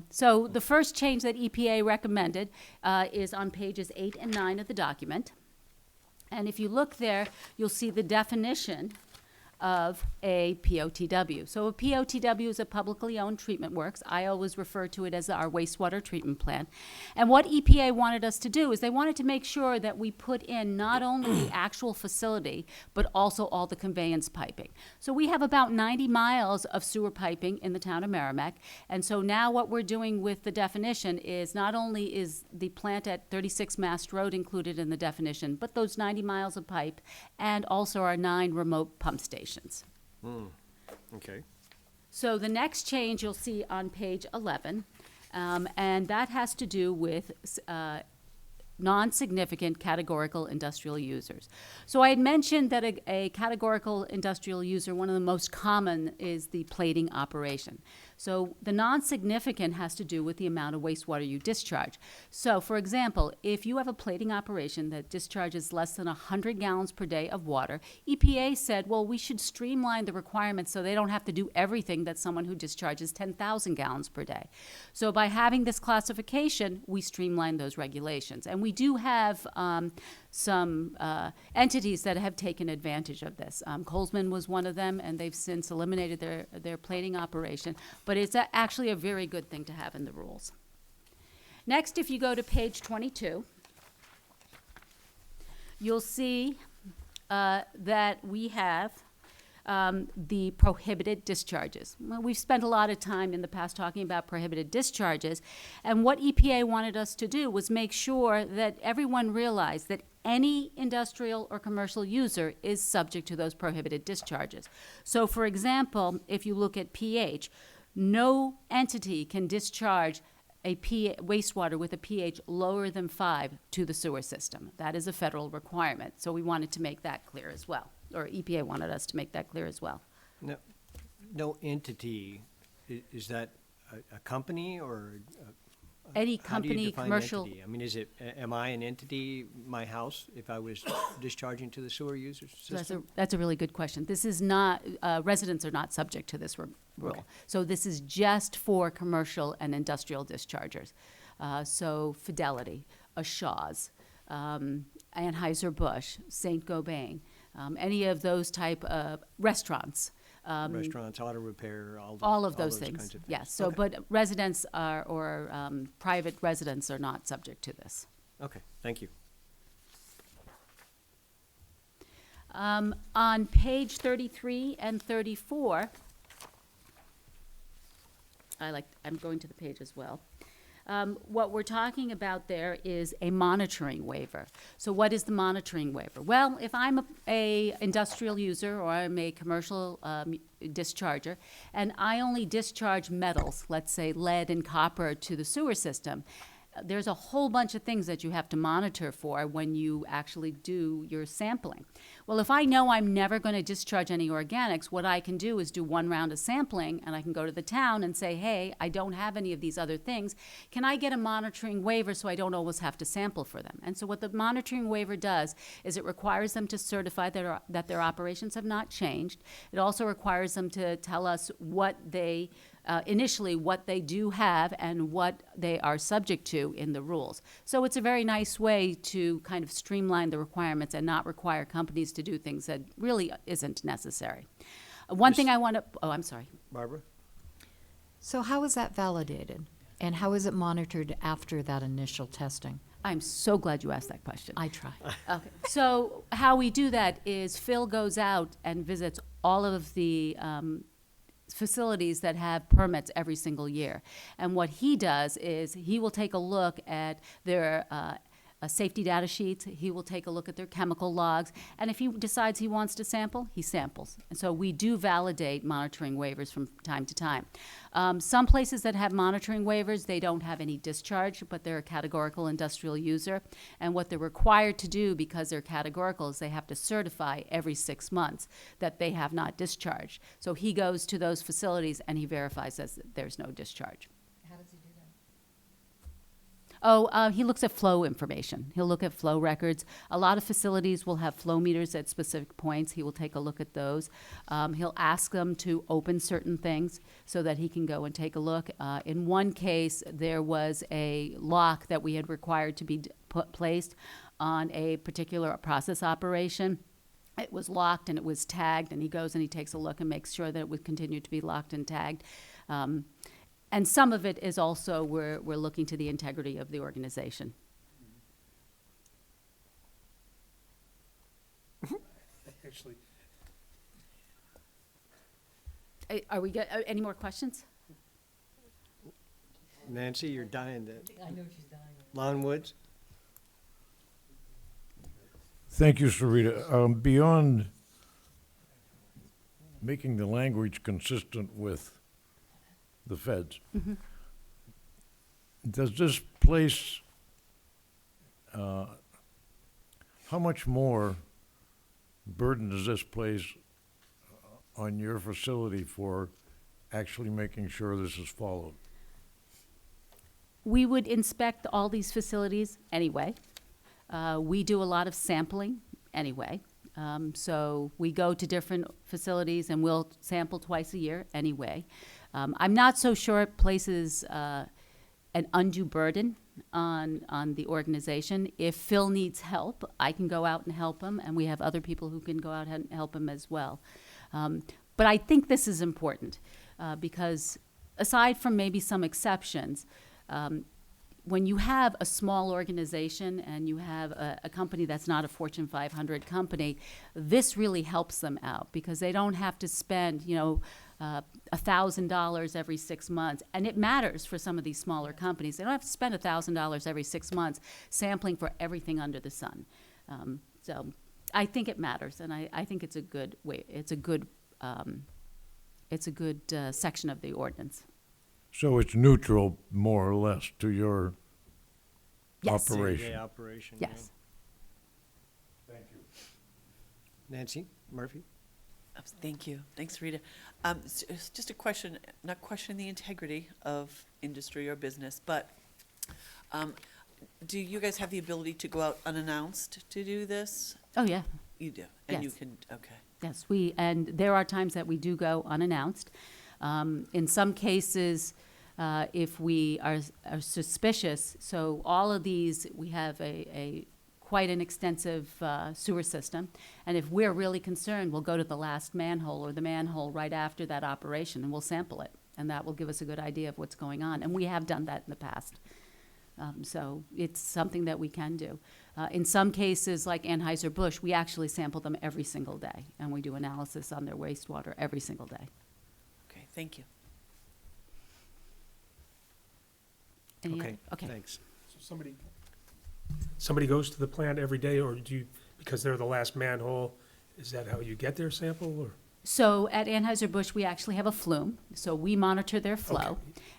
So the first change that EPA recommended is on pages 8 and 9 of the document. And if you look there, you'll see the definition of a POTW. So a POTW is a publicly owned treatment works. I always refer to it as our wastewater treatment plant. And what EPA wanted us to do is they wanted to make sure that we put in not only the actual facility, but also all the conveyance piping. So we have about 90 miles of sewer piping in the town of Merrimack. And so now what we're doing with the definition is not only is the plant at 36 Mast Road included in the definition, but those 90 miles of pipe and also our 9 remote pump stations. Okay. So the next change you'll see on page 11, and that has to do with non-significant categorical industrial users. So I had mentioned that a categorical industrial user, one of the most common is the plating operation. So the non-significant has to do with the amount of wastewater you discharge. So for example, if you have a plating operation that discharges less than 100 gallons per day of water, EPA said, well, we should streamline the requirements so they don't have to do everything that someone who discharges 10,000 gallons per day. So by having this classification, we streamline those regulations. And we do have some entities that have taken advantage of this. Colesman was one of them, and they've since eliminated their plating operation. But it's actually a very good thing to have in the rules. Next, if you go to page 22, you'll see that we have the prohibited discharges. Well, we've spent a lot of time in the past talking about prohibited discharges, and what EPA wanted us to do was make sure that everyone realized that any industrial or commercial user is subject to those prohibited discharges. So, for example, if you look at pH, no entity can discharge wastewater with a pH lower than 5 to the sewer system. That is a federal requirement. So we wanted to make that clear as well, or EPA wanted us to make that clear as well. No entity, is that a company or? Any How do you company, define commercial. entity? I mean, am I an entity, my house, if I was discharging to the sewer user system? That's a really good question. This is not, residents are not subject to this rule. Okay. So this is just for commercial and industrial dischargers. So Fidelity, Shaw's, Anheuser-Busch, St. Gobain, any of those type of restaurants. Restaurants, auto repair, All of those kinds things, of things. yes. So, Okay. but residents private residents are not subject to this. Okay, thank you. On page 33 and 34, I'm going to the page as well. What we're talking about there is a monitoring waiver. So what is the monitoring waiver? Well, if I'm a industrial user or I'm a commercial discharger, and I only discharge metals, let's say lead and copper, to the sewer system, there's a whole bunch of things that you have to monitor for when you actually do your sampling. Well, if I know I'm never going to discharge any organics, what I can do is do one round of sampling, and I can go to the town and say, hey, I don't have any of these other things. Can I get a monitoring waiver so I don't always have to sample for them? And so what the monitoring waiver does is it requires them to certify that their operations have not changed. It also requires them to tell us what they initially what they do have and what they are subject to in the rules. So it's a very nice way to kind of streamline the requirements and not require companies to do things that really isn't necessary. One thing I want to, oh, I'm sorry. Barbara? So how is that validated? And how is it monitored after that initial testing? I'm so glad you asked that question. I try. Okay. So how we do that is Phil goes out and visits all of the facilities that have permits every single year. And what he does is he will take a look at their safety data sheets, he will take a look at their chemical logs, and if he decides he wants to sample, he samples. And so we do validate monitoring waivers from time to time. Some places that have monitoring waivers, they don't have any discharge, but they're a categorical industrial user. And what they're required to do, because they're categorical, is they have to certify every 6 months that they have not discharged. So he goes to those facilities and he verifies that there's no discharge. How does he do that? Oh, he looks at flow information. He'll look at flow records. A lot of facilities will have flow meters at specific points. He will take a look at those. He'll ask them to open certain things so that he can go and take a look. In one case, there was a lock that we had required to be placed on a particular process operation. It was locked and it was tagged, and he goes and he takes a look and makes sure that it would continue to be locked and tagged. And some of it is also we're looking to the integrity of the organization. Actually, Are we get any more questions? Nancy, you're dying to. I know she's dying. Lon Woods? Thank you, Sarita. Beyond making the language consistent with the feds, does this place, how much more burden does this place on your facility for actually making sure this is followed? We would inspect all these facilities anyway. We do a lot of sampling anyway. So we go to different facilities and we'll sample twice a year anyway. I'm not so sure it places an undue burden on the organization. If Phil needs help, I can go out and help him, and we have other people who can go out and help him as well. But I think this is important because aside from maybe some exceptions, when you have a small organization and you have a company that's not a Fortune 500 company, this really helps them out because they don't have to spend, $1,000 every 6 months. And it matters for some of these smaller companies. They don't have to spend $1,000 every 6 months sampling for everything under the sun. So I think it matters, and I think it's a good way. It's a good section of the ordinance. So it's neutral, more or less, to your Yes. operation? Day operation. yeah. Yes. Thank you. Nancy Murphy? Thank you. Thanks, Rita. It's just a question, not questioning the integrity of industry or business, but do you guys have the ability to go out unannounced to do this? Oh, yeah. You do? And you Yes. can, okay. Yes, and there are times that we do go unannounced. In some cases, if we are suspicious, so all of these, we have a quite an extensive sewer system, and if we're really concerned, we'll go to the last manhole or the manhole right after that operation, and we'll sample it, and that will give us a good idea of what's going on, and we have done that in the past. So it's something that we can do. In some cases, like Anheuser-Busch, we actually sample them every single day, and we do analysis on their wastewater every single day. Okay, thank you. Any Okay, other? Okay. thanks. So somebody goes to the plant every day, or do you, because they're the last manhole, is that how you get their sample, or? So at Anheuser-Busch, we actually have a flume, so we monitor their flow.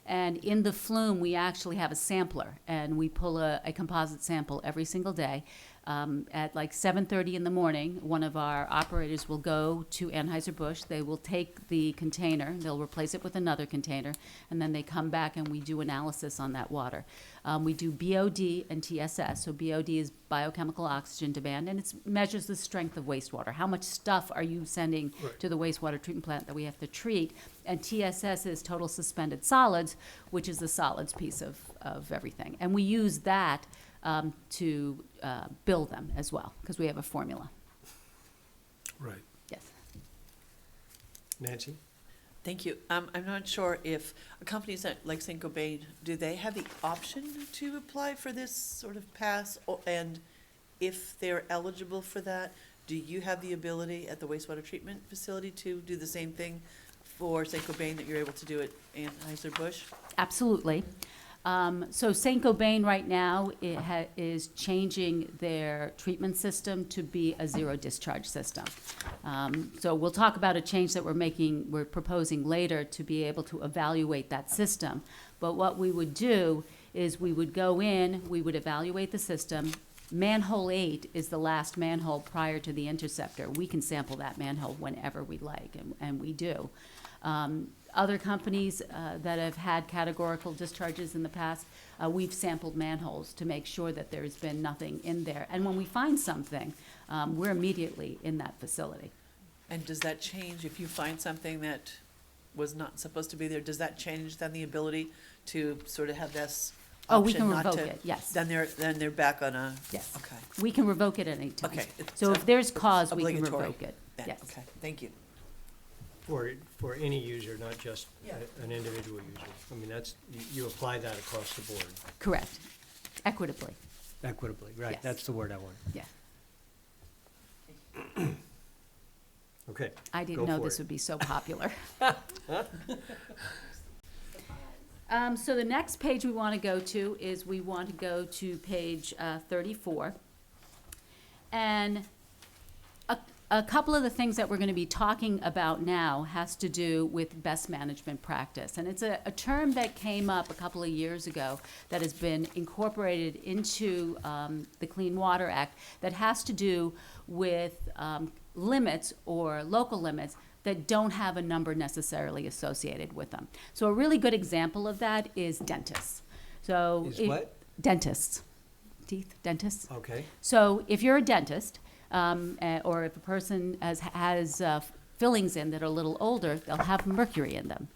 And in the flume, we actually have a sampler, and we pull a composite sample every single day. At like 7:30 in the morning, one of our operators will go to Anheuser-Busch. They will take the container, they'll replace it with another container, and then they come back and we do analysis on that water. We do BOD and TSS. So BOD is biochemical oxygen demand, and it measures the strength of wastewater. How much stuff are you sending Right. to the wastewater treatment plant that we have to treat? And TSS is total suspended solids, which is the solids piece of everything. And we use that to bill them as well, because we have a formula. Right. Yes. Nancy? Thank you. I'm not sure if companies like Saint-Gobain, do they have the option to apply for this sort of pass? And if they're eligible for that, do you have the ability at the wastewater treatment facility to do the same thing for Saint-Gobain that you're able to do at Anheuser-Busch? Absolutely. So Saint-Gobain right now is changing their treatment system to be a zero discharge system. So we'll talk about a change that we're proposing later to be able to evaluate that system. But what we would do is we would go in, we would evaluate the system. Manhole 8 is the last manhole prior to the interceptor. We can sample that manhole whenever we like, and we do. Other companies that have had categorical discharges in the past, we've sampled manholes to make sure that there's been nothing in there. And when we find something, we're immediately in that facility. And does that change if you find something that was not supposed to be there? Does that change then the ability to sort of have this Oh, we option can not revoke to? it, yes. Then they're back on a. Yes. Okay. We can revoke it at any time. Okay. So if there's cause, we can Obligatory revoke it. then. Yes. Okay. Thank you. For any user, not just Yeah. an individual user. I mean, you apply that across the board, Correct. Equitably, equitably, right? Yes. That's the word I want. yeah. Okay. I didn't Go know for this it. would be so popular. So the next page we want to go to is we want to go to page 34. And a couple of the things that we're going to be talking about now has to do with best management practice. And it's a term that came up a couple of years ago that has been incorporated into the Clean Water Act that has to do with limits or local limits that don't have a number necessarily associated with them. So a really good example of that is dentists. So Is what? Dentists, teeth, dentists. Okay. So if you're a dentist, or if a person has fillings in that are a little older, they'll have mercury in them.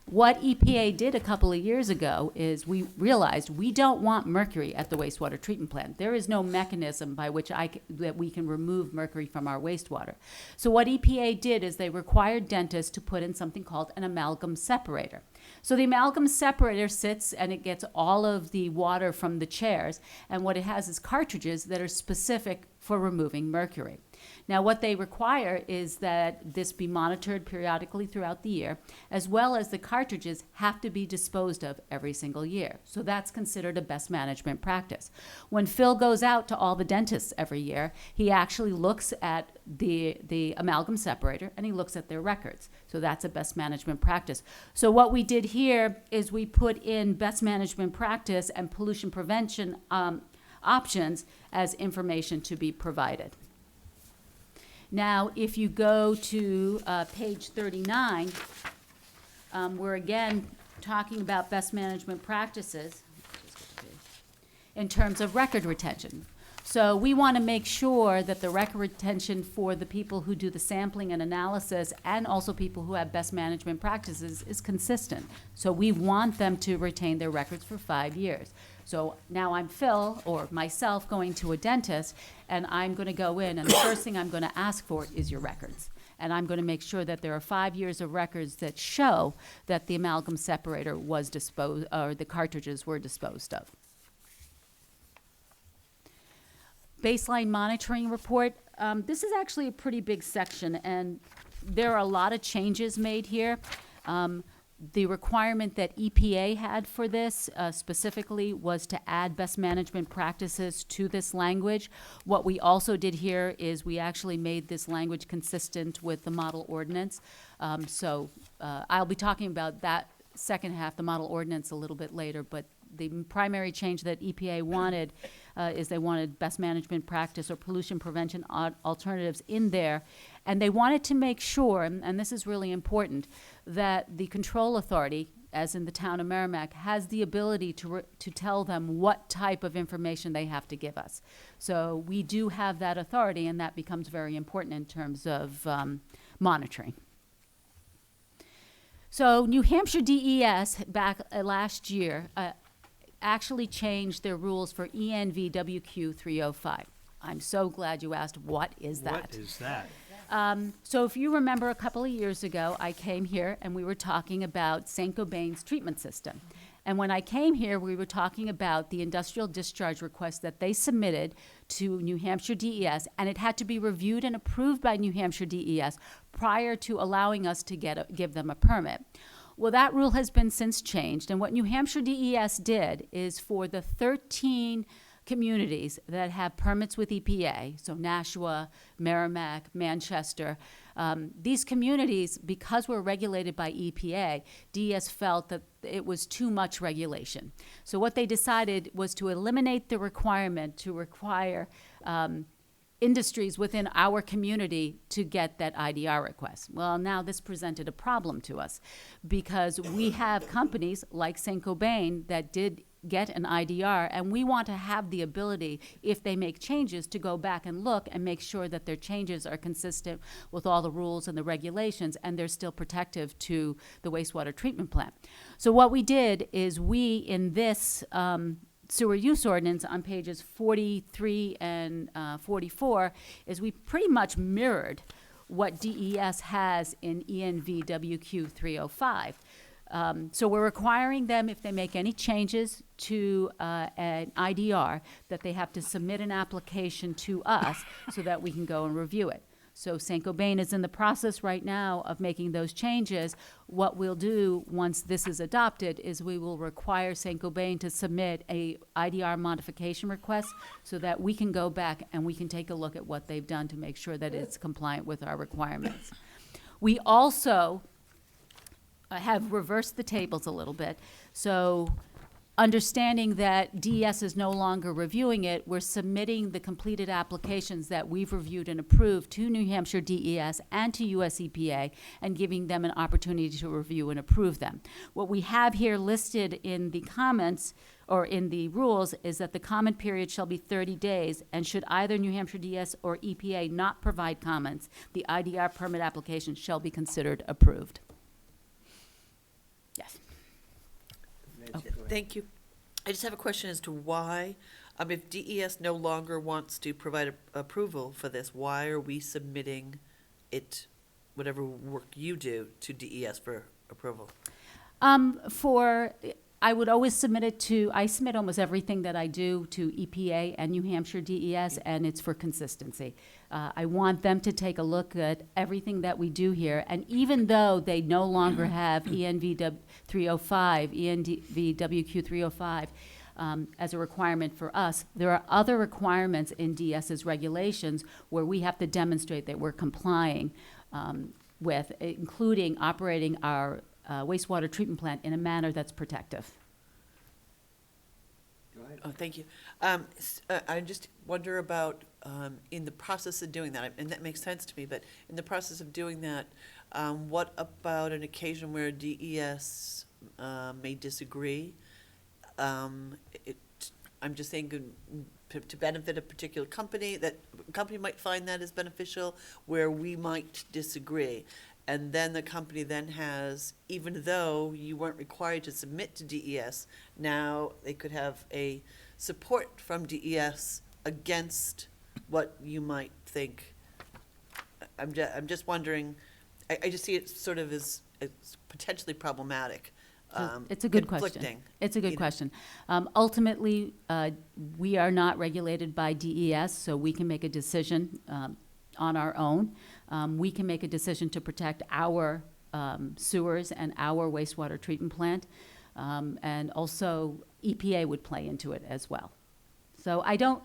What EPA did a couple of years ago is we realized we don't want mercury at the wastewater treatment plant. There is no mechanism by which that we can remove mercury from our wastewater. So what EPA did is they required dentists to put in something called an amalgam separator. So the amalgam separator sits and it gets all of the water from the chairs, and what it has is cartridges that are specific for removing mercury. Now, what they require is that this be monitored periodically throughout the year, as well as the cartridges have to be disposed of every single year. So that's considered a best management practice. When Phil goes out to all the dentists every year, he actually looks at the amalgam separator and he looks at their records. So that's a best management practice. So what we did here is we put in best management practice and pollution prevention options as information to be provided. Now, if you go to page 39, we're again talking about best management practices in terms of record retention. So we want to make sure that the record retention for the people who do the sampling and analysis and also people who have best management practices is consistent. So we want them to retain their records for 5 years. So now I'm Phil, or myself, going to a dentist, and I'm going to go in, and the first thing I'm going to ask for is your records. And I'm going to make sure that there are 5 years of records that show that the amalgam separator was disposed, or the cartridges were disposed of. Baseline monitoring report. This is actually a pretty big section, and there are a lot of changes made here. The requirement that EPA had for this specifically was to add best management practices to this language. What we also did here is we actually made this language consistent with the model ordinance. I'll be talking about that second half, the model ordinance, a little bit later, but the primary change that EPA wanted is they wanted best management practice or pollution prevention alternatives in there. And they wanted to make sure, and this is really important, that the control authority, as in the town of Merrimack, has the ability to tell them what type of information they have to give us. So we do have that authority, and that becomes very important in terms of monitoring. So New Hampshire DES back last year actually changed their rules for ENVWQ 305. I'm so glad you asked, what is that? What is that? So if you remember a couple of years ago, I came here and we were talking about Saint-Gobain's treatment system. And when I came here, we were talking about the industrial discharge request that they submitted to New Hampshire DES, and it had to be reviewed and approved by New Hampshire DES prior to allowing us to give them a permit. Well, that rule has been since changed, and what New Hampshire DES did is for the 13 communities that have permits with EPA, so Nashua, Merrimack, Manchester, these communities, because we're regulated by EPA, DES felt that it was too much regulation. So what they decided was to eliminate the requirement to require industries within our community to get that IDR request. Well, now this presented a problem to us because we have companies like Saint-Gobain that did get an IDR, and we want to have the ability, if they make changes, to go back and look and make sure that their changes are consistent with all the rules and the regulations, and they're still protective to the wastewater treatment plant. So what we did is we, in this sewer use ordinance on pages 43 and 44, is we pretty much mirrored what DES has in ENVWQ 305. So we're requiring them, if they make any changes to an IDR, that they have to submit an application to us so that we can go and review it. So Saint-Gobain is in the process right now of making those changes. What we'll do once this is adopted is we will require Saint-Gobain to submit a IDR modification request so that we can go back and we can take a look at what they've done to make sure that it's compliant with our requirements. We also have reversed the tables a little bit. So understanding that DES is no longer reviewing it, we're submitting the completed applications that we've reviewed and approved to New Hampshire DES and to US EPA and giving them an opportunity to review and approve them. What we have here listed in the comments or in the rules is that the comment period shall be 30 days, and should either New Hampshire DES or EPA not provide comments, the IDR permit application shall be considered approved. Yes. Thank you. I just have a question as to why, if DES no longer wants to provide approval for this, why are we submitting it, whatever work you do, to DES for approval? I would always submit it to, I submit almost everything that I do to EPA and New Hampshire DES, and it's for consistency. I want them to take a look at everything that we do here, and even though they no longer have ENV 305, ENVWQ 305 as a requirement for us, there are other requirements in DES's regulations where we have to demonstrate that we're complying with, including operating our wastewater treatment plant in a manner that's protective. Oh, thank you. I just wonder about, in the process of doing that, and that makes sense to me, but in the process of doing that, what about an occasion where DES may disagree? I'm just saying to benefit a particular company, that a company might find that as beneficial, where we might disagree. And then the company then has, even though you weren't required to submit to DES, now they could have a support from DES against what you might think. I'm just wondering, I just see it sort of as potentially problematic. It's a good question. Conflicting, It's a good you know. question. Ultimately, we are not regulated by DES, so we can make a decision on our own. We can make a decision to protect our sewers and our wastewater treatment plant. And also EPA would play into it as well. So I don't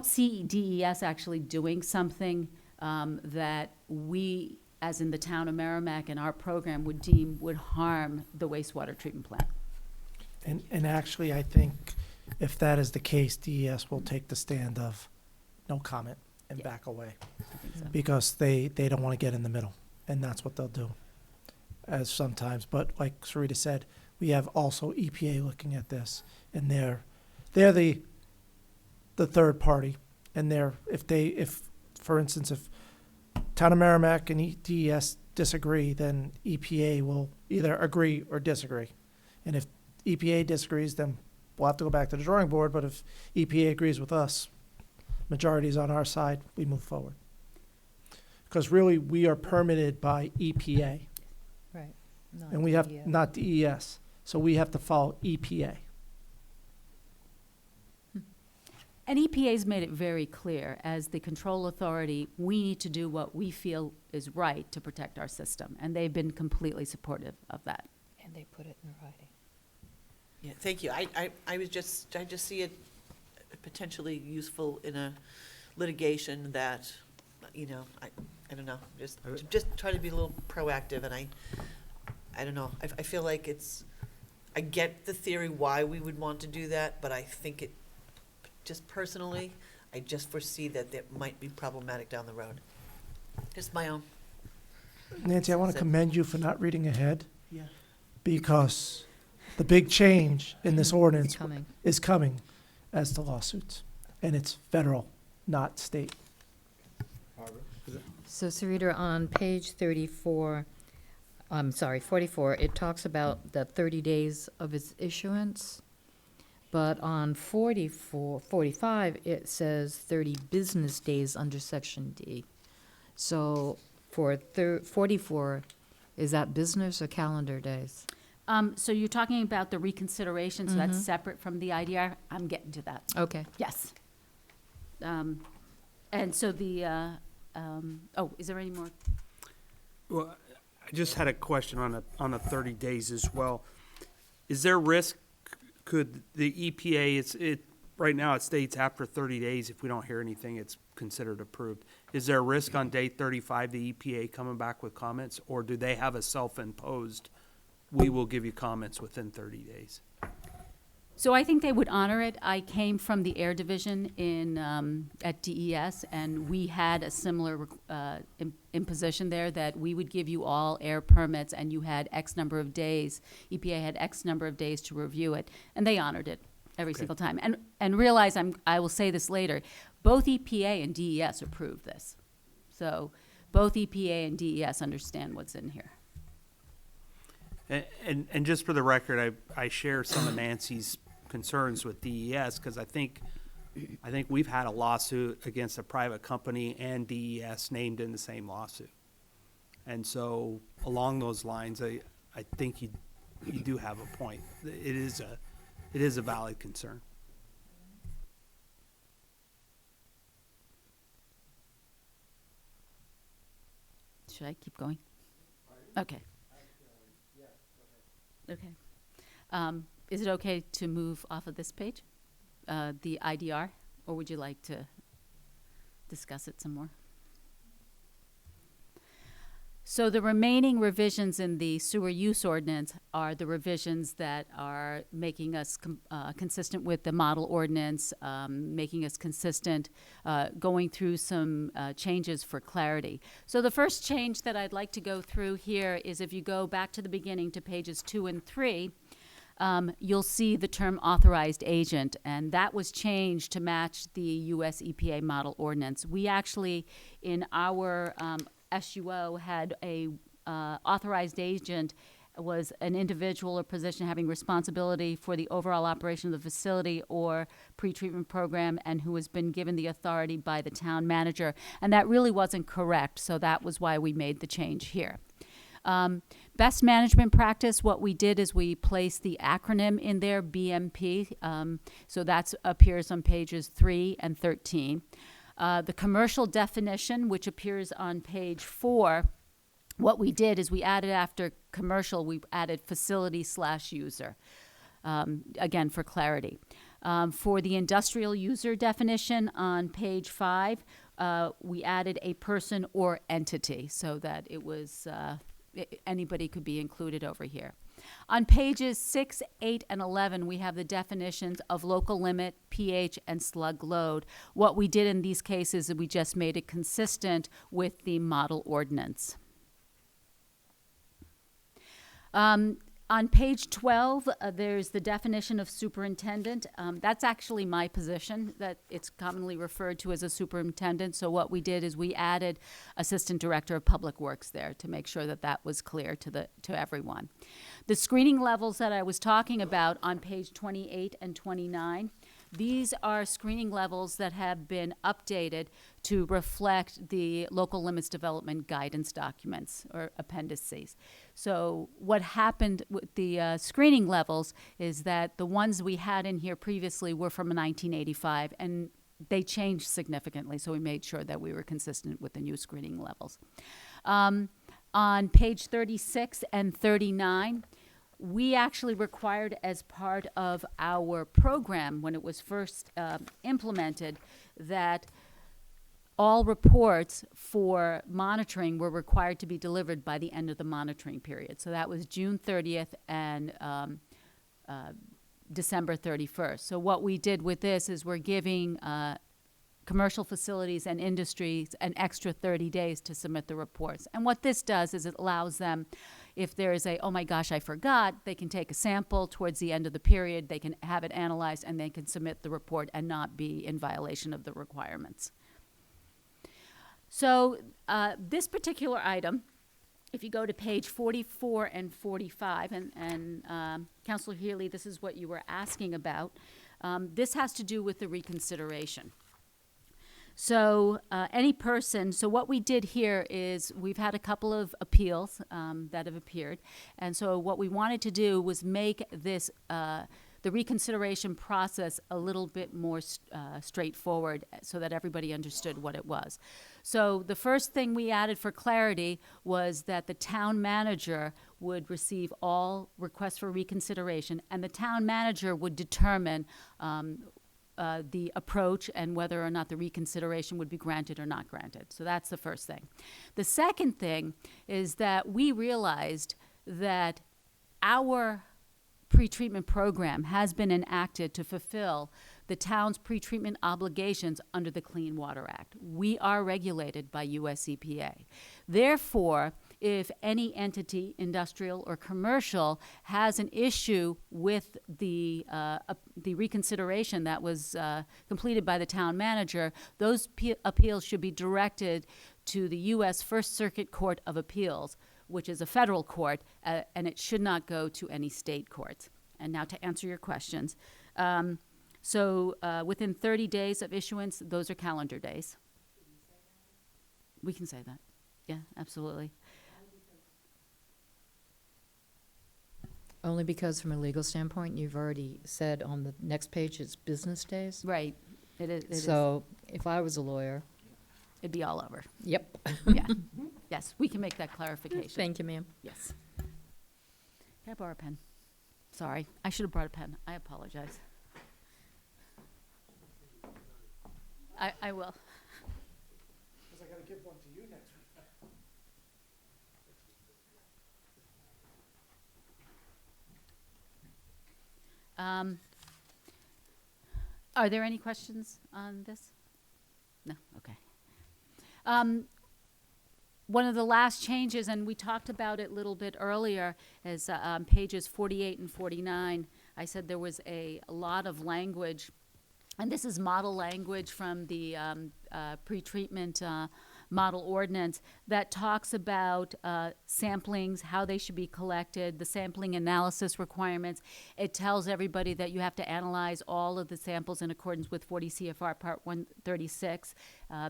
see DES actually doing something that we, as in the town of Merrimack and our program, would deem would harm the wastewater treatment plant. And actually, I think if that is the case, DES will take the stand of no comment and Yeah. back away. I think so. Because they don't want to get in the middle, and that's what they'll do, as sometimes. But like Sarita said, we have also EPA looking at this, and they're the third party, and if for instance, if Town of Merrimack and DES disagree, then EPA will either agree or disagree. And if EPA disagrees, then we'll have to go back to the drawing board, but if EPA agrees with us, majority's on our side, we move forward. Because really, we are permitted by EPA, Right. and we have, not DES, so we have to follow EPA. And EPA's made it very clear, as the control authority, we need to do what we feel is right to protect our system, and they've been completely supportive of that. And they put it in writing. Yeah, thank you. I just see it potentially useful in a litigation that, you know, I don't know, just try to be a little proactive, and I don't know. I feel like I get the theory why we would want to do that, but I think just personally, I just foresee that it might be problematic down the road. Just my own. Nancy, I want to commend you for not reading ahead, Yeah. because the big change in this ordinance Coming. is coming as to lawsuits, and it's federal, not state. So Sarita, on page 34, 44, it talks about the 30 days of its issuance. But on 45, it says 30 business days under section D. So for 44, is that business or calendar days? So you're talking about the reconsideration, so that's separate from the IDR? I'm getting to that. Okay. Yes. And so is there any more? Well, I just had a question on the 30 days as well. Is there risk, could the EPA, right now it states after 30 days, if we don't hear anything, it's considered approved. Is there a risk on day 35, the EPA coming back with comments, or do they have a self-imposed, we will give you comments within 30 days? So I think they would honor it. I came from the Air Division at DES, and we had a similar imposition there that we would give you all air permits, and you had X number of days. EPA had X number of days to review it, and they honored it every single time. And realize, I will say this later, both EPA and DES approved this. So both EPA and DES understand what's in here. And just for the record, I share some of Nancy's concerns with DES, because I think we've had a lawsuit against a private company and DES named in the same lawsuit. And so along those lines, I think you do have a point. It is a valid concern. Should I keep going? Okay. Okay. Is it okay to move off of this page, the IDR, or would you like to discuss it some more? So the remaining revisions in the sewer use ordinance are the revisions that are making us consistent with the model ordinance, making us consistent, going through some changes for clarity. So the first change that I'd like to go through here is if you go back to the beginning to pages 2 and 3, you'll see the term authorized agent, and that was changed to match the US EPA model ordinance. We actually, in our SUO, had a authorized agent was an individual or position having responsibility for the overall operation of the facility or pretreatment program, and who has been given the authority by the town manager. And that really wasn't correct, so that was why we made the change here. Best management practice, what we did is we placed the acronym in there, BMP. So that appears on pages 3 and 13. The commercial definition, which appears on page 4, What we did is we added after commercial, we added facility/user, again, for clarity. For the industrial user definition on page 5, we added a person or entity so that it was, anybody could be included over here. On pages 6, 8, and 11, we have the definitions of local limit, pH, and slug load. What we did in these cases is we just made it consistent with the model ordinance. On page 12, there's the definition of superintendent. That's actually my position, that it's commonly referred to as a superintendent. So what we did is we added assistant director of public works there to make sure that that was clear to everyone. The screening levels that I was talking about on page 28 and 29, these are screening levels that have been updated to reflect the local limits development guidance documents or appendices. So what happened with the screening levels is that the ones we had in here previously were from 1985, and they changed significantly, so we made sure that we were consistent with the new screening levels. On page 36 and 39, we actually required as part of our program when it was first implemented that all reports for monitoring were required to be delivered by the end of the monitoring period. So that was June 30th and December 31st. So what we did with this is we're giving commercial facilities and industries an extra 30 days to submit the reports. And what this does is it allows them, if there is a, oh my gosh, I forgot, they can take a sample towards the end of the period, they can have it analyzed, and they can submit the report and not be in violation of the requirements. So this particular item, if you go to page 44 and 45, and Councilor Healy, this is what you were asking about, this has to do with the reconsideration. So any person, so what we did here is we've had a couple of appeals that have appeared. And so what we wanted to do was make this, the reconsideration process a little bit more straightforward so that everybody understood what it was. So the first thing we added for clarity was that the town manager would receive all requests for reconsideration, and the town manager would determine the approach and whether or not the reconsideration would be granted or not granted. So that's the first thing. The second thing is that we realized that our pretreatment program has been enacted to fulfill the town's pretreatment obligations under the Clean Water Act. We are regulated by US EPA. Therefore, if any entity, industrial or commercial, has an issue with the reconsideration that was completed by the town manager, those appeals should be directed to the U.S. First Circuit Court of Appeals, which is a federal court, and it should not go to any state courts. And now to answer your questions. So within 30 days of issuance, those are calendar days. We can say that. Yeah, absolutely. Only because from a legal standpoint, you've already said on the next page it's business days. Right. It is. So if I was a lawyer, It'd be all over. yep. Yeah. Yes, we can make that clarification. Thank you, ma'am. Yes. Can I borrow a pen? Sorry, I should have brought a pen. I apologize. I will. Because I gotta give one to you next week. Are there any questions on this? No? Okay. One of the last changes, and we talked about it a little bit earlier, is pages 48 and 49. I said there was a lot of language, and this is model language from the pretreatment model ordinance that talks about samplings, how they should be collected, the sampling analysis requirements. It tells everybody that you have to analyze all of the samples in accordance with 40 CFR Part 136.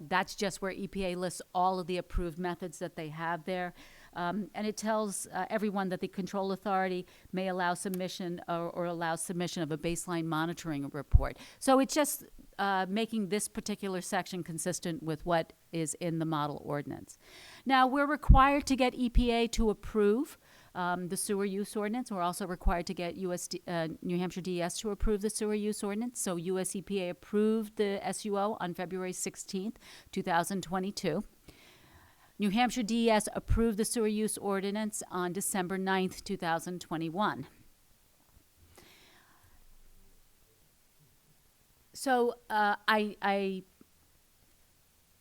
That's just where EPA lists all of the approved methods that they have there. And it tells everyone that the control authority may allow submission or allow submission of a baseline monitoring report. So it's just making this particular section consistent with what is in the model ordinance. Now, we're required to get EPA to approve the sewer use ordinance. We're also required to get New Hampshire DES to approve the sewer use ordinance. So US EPA approved the SUO on February 16th, 2022. New Hampshire DES approved the sewer use ordinance on December 9th, 2021. So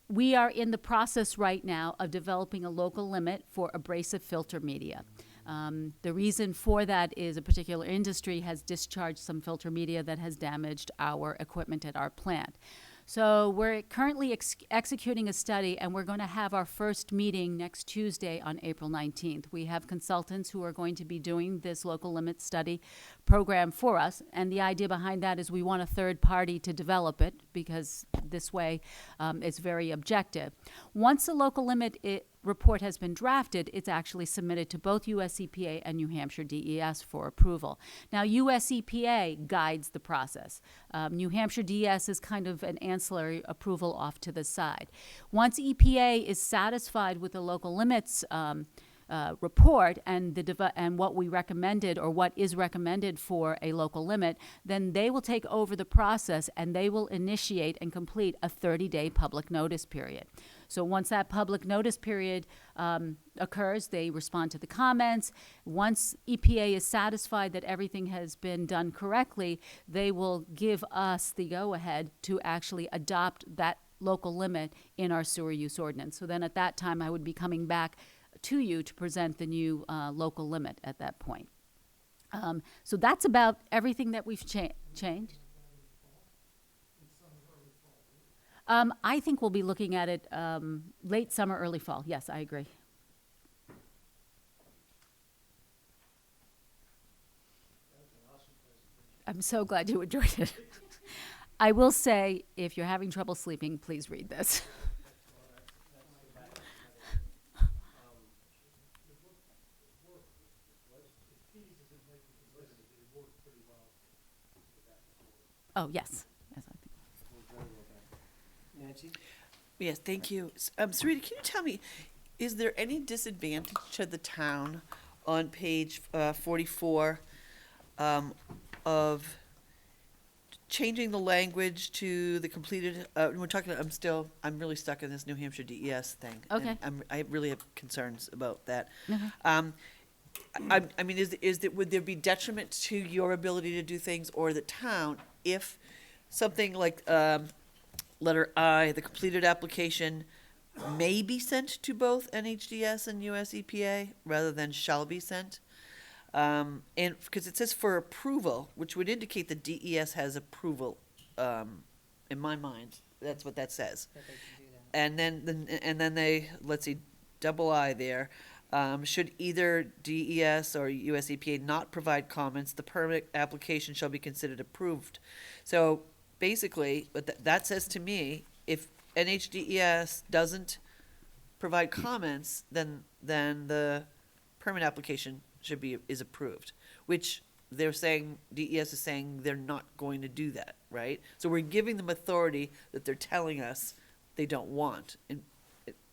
we are in the process right now of developing a local limit for abrasive filter media. The reason for that is a particular industry has discharged some filter media that has damaged our equipment at our plant. So we're currently executing a study, and we're going to have our first meeting next Tuesday on April 19th. We have consultants who are going to be doing this local limit study program for us, and the idea behind that is we want a third party to develop it, because this way it's very objective. Once the local limit report has been drafted, it's actually submitted to both US EPA and New Hampshire DES for approval. Now, US EPA guides the process. New Hampshire DES is kind of an ancillary approval off to the side. Once EPA is satisfied with the local limits report and what we recommended, or what is recommended for a local limit, then they will take over the process and they will initiate and complete a 30-day public notice period. So once that public notice period occurs, they respond to the comments. Once EPA is satisfied that everything has been done correctly, they will give us the go-ahead to actually adopt that local limit in our sewer use ordinance. So then at that time, I would be coming back to you to present the new local limit at that point. So that's about everything that we've changed. I think we'll be looking at it late summer, early fall. Yes, I agree. I'm so glad you enjoyed it. I will say, if you're having trouble sleeping, please read this. Oh, yes. Yes, I think. Nancy? Yes, thank you. Sarita, can you tell me, is there any disadvantage to the town on page 44 of changing the language to the completed, we're talking, I'm really stuck in this New Hampshire DES thing. Okay. And I really have concerns about that. Okay. I mean, would there be detriment to your ability to do things or the town if something like letter I, the completed application may be sent to both NHDS and US EPA rather than shall be sent? And because it says for approval, which would indicate the DES has approval, in my mind, that's what that says. And then they, let's see, double I there. Should either DES or US EPA not provide comments, the permit application shall be considered approved. So basically, what that says to me, if NHDES doesn't provide comments, then the permit application is approved, which they're saying, DES is saying they're not going to do that, right? So we're giving them authority that they're telling us they don't want, and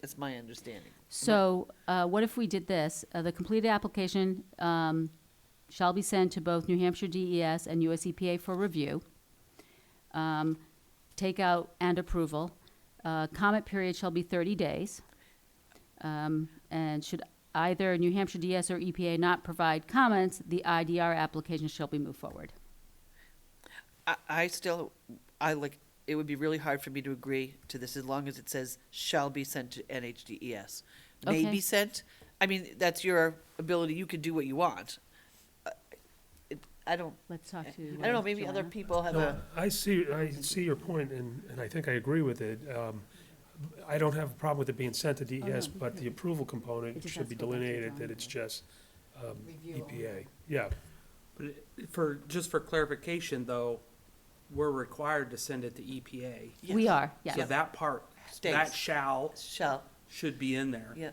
that's my understanding. So what if we did this? The completed application shall be sent to both New Hampshire DES and US EPA for review. Take out and approval. Comment period shall be 30 days. And should either New Hampshire DS or EPA not provide comments, the IDR application shall be moved forward. I like, it would be really hard for me to agree to this as long as it says shall be sent to NHDES. May Okay. be sent, I mean, that's your ability, you can do what you want. I don't Let's talk to. know, maybe other Joanna. people have No, a, I see your point, and I think I agree with it. I don't have a problem with it being sent to DES, but the approval It component just should has be to go back to the delineated that drawing it's board. just EPA. Yeah, But just for clarification, though, we're required to send it to EPA. yes, We are, yes. So that part, Stays. that shall, shall, should be in there. yeah.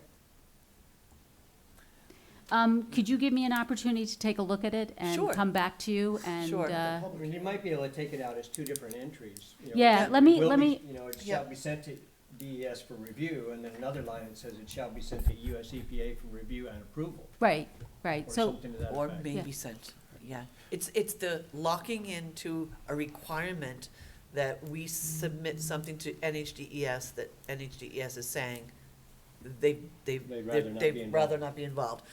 Could you give me an opportunity to take a look at it and Sure. come back to you? And Sure. I mean, you might be able to take it out as two different entries. You know, Yeah, it let me- will let be- me- You know, it Yeah. shall be sent to DES for review, and then another line that says it shall be sent to US EPA for review and approval, right, right. or So something to that Or effect. maybe sent, yeah. It's the locking into a requirement that we submit something to NHDES that NHDES is saying They'd rather not be they'd rather involved. not be involved.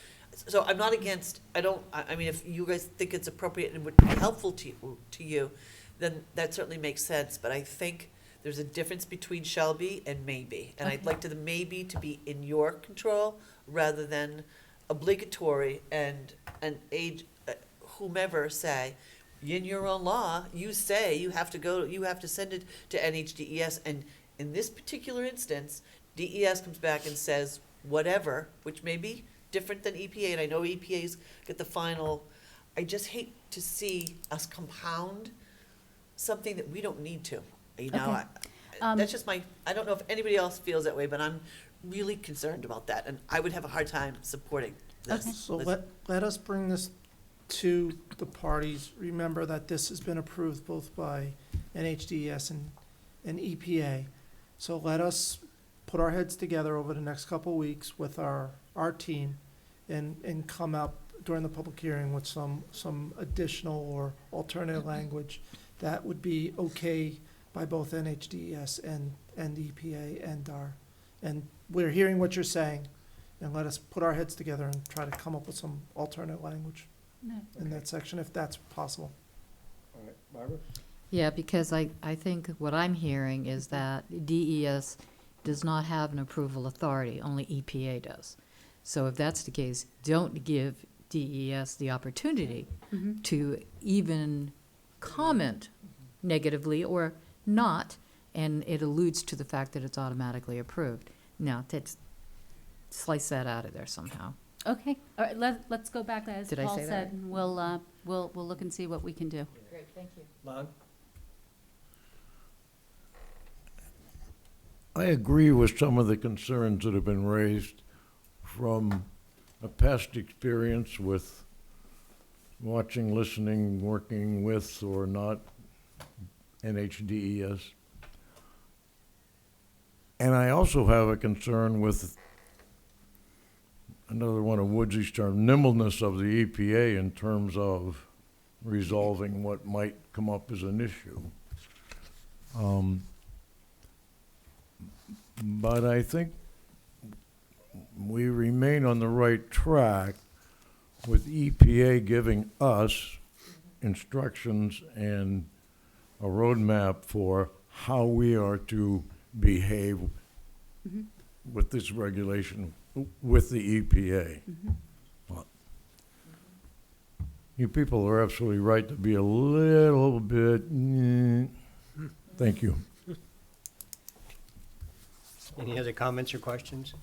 So I'm not against, I mean, if you guys think it's appropriate and would be helpful to you, then that certainly makes sense, but I think there's a difference between shall be and may be. And I'd Okay. like the maybe to be in your control rather than obligatory and whomever say, in your own law, you say you have to send it to NHDES, and in this particular instance, DES comes back and says whatever, which may be different than EPA, and I know EPA's got the final, I just hate to see us compound something that we don't need to, you know? Okay. That's just I don't know if anybody else feels that way, but I'm really concerned about that, and I would have a hard time supporting this. Okay. So let us bring this to the parties. Remember that this has been approved both by NHDES and EPA. So let us put our heads together over the next couple of weeks with our team and come out during the public hearing with some additional or alternative language that would be okay by both NHDES and EPA and we're hearing what you're saying, and let us put our heads together and try to come up with some alternate language in that section, if that's possible. All right, Barbara? Yeah, because I think what I'm hearing is that DES does not have an approval authority, only EPA does. So if that's the case, don't give DES the opportunity Mhm. to even comment negatively or not, and it alludes to the fact that it's automatically approved. Now, slice that out of there somehow. Okay, all right, let's go back, as Did I Paul say that said, and we'll look and see what we can do. Great, thank you. Lon? I agree with some of the concerns that have been raised from a past experience with watching, listening, working with or not NHDES. And I also have a concern with another one of Woodsy's term, nimbleness of the EPA in terms of resolving what might come up as an issue. But I think we remain on the right track with EPA giving us instructions and a roadmap for how we are to behave with this regulation, with the EPA. Well, you people are absolutely right to be a little bit, thank you. Any other comments or questions?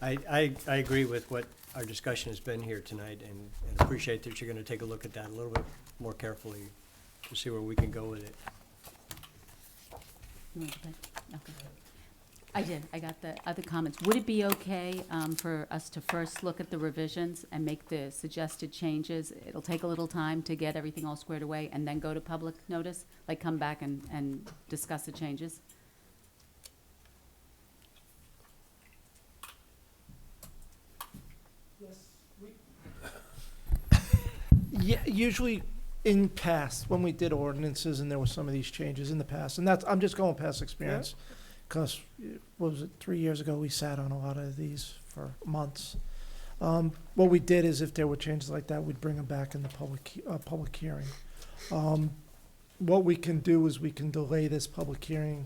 I agree with what our discussion has been here tonight, and appreciate that you're gonna take a look at that a little bit more carefully to see where we can go with it. You want that? Okay. I did, I got the other comments. Would it be okay for us to first look at the revisions and make the suggested changes? It'll take a little time to get everything all squared away and then go to public notice, like come back and discuss the changes? Yeah, usually in past, when we did ordinances and there were some of these changes in the past, and that's, I'm just going past experience. Because, what was it, 3 years ago, we sat on a lot of these for months. What we did is if there were changes like that, we'd bring them back in the public hearing. What we can do is we can delay this public hearing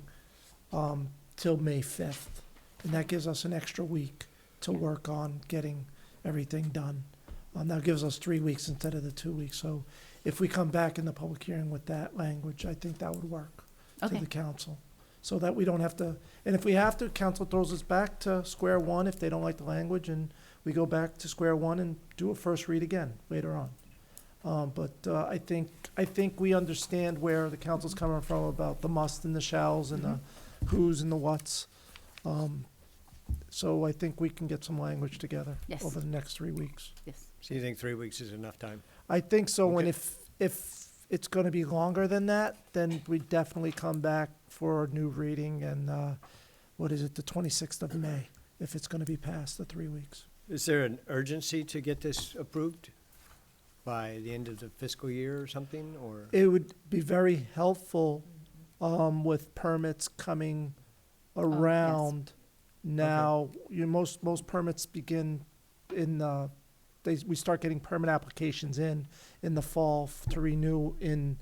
till May 5th. And that gives us an extra week to work on getting everything done. That gives us 3 weeks instead of the 2 weeks. So if we come back in the public hearing with that language, I think that would work to Okay. the council. So that we don't have to, and if we have to, council throws us back to square one if they don't like the language, and we go back to square one and do a first read again later on. But I think we understand where the council's coming from about the must and the shalls and the who's and the whats. So I think we can get some language together Yes. over the next 3 weeks. Yes. So you think 3 weeks is enough time? I think so, and Okay. if it's gonna be longer than that, then we definitely come back for a new reading and, what is it, the 26th of May, if it's gonna be past the 3 weeks. Is there an urgency to get this approved by the end of the fiscal year or something, or? It would be very helpful, with permits coming around. Now, most permits begin in, we start getting permit applications in the fall to renew in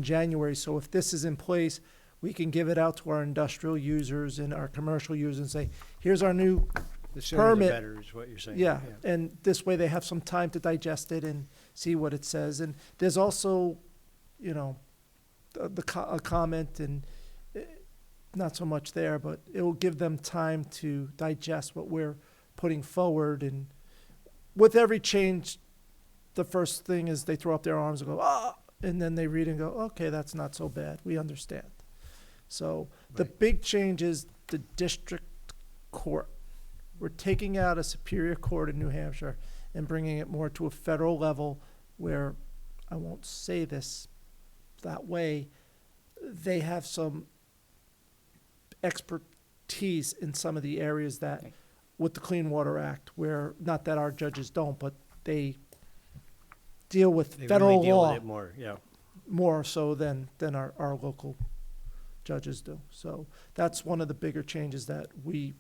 January. So if this is in place, we can give it out to our industrial users and our commercial users and say, here's our new, The sooner the permit- better is what you're saying. yeah. And this way they have some time to digest it and see what it says. And there's also, you know, a comment and not so much there, but it will give them time to digest what we're putting forward. And with every change, the first thing is they throw up their arms and go, ah, and then they read and go, okay, that's not so bad. We understand. So the Right. big change is the district court. We're taking out a superior court in New Hampshire and bringing it more to a federal level where, I won't say this that way, they have some expertise in some of the areas that, Right. with the Clean Water Act, where, not that our judges don't, but they deal with They really federal deal with law it more, yeah. more so than our local judges do. So that's one of the bigger changes that we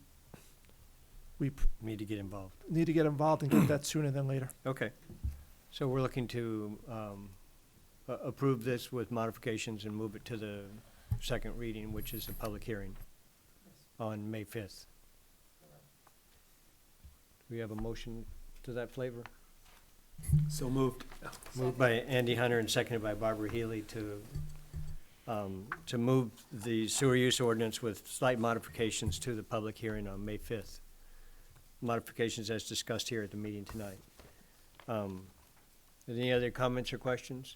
Need to get involved. need to get involved and get that sooner than later. Okay. So we're looking to approve this with modifications and move it to the second reading, which is a public hearing on May 5th. Do we have a motion to that flavor? So moved. Moved by Andy Hunter and seconded by Barbara Healy to move the sewer use ordinance with slight modifications to the public hearing on May 5th. Modifications as discussed here at the meeting tonight. Any other comments or questions?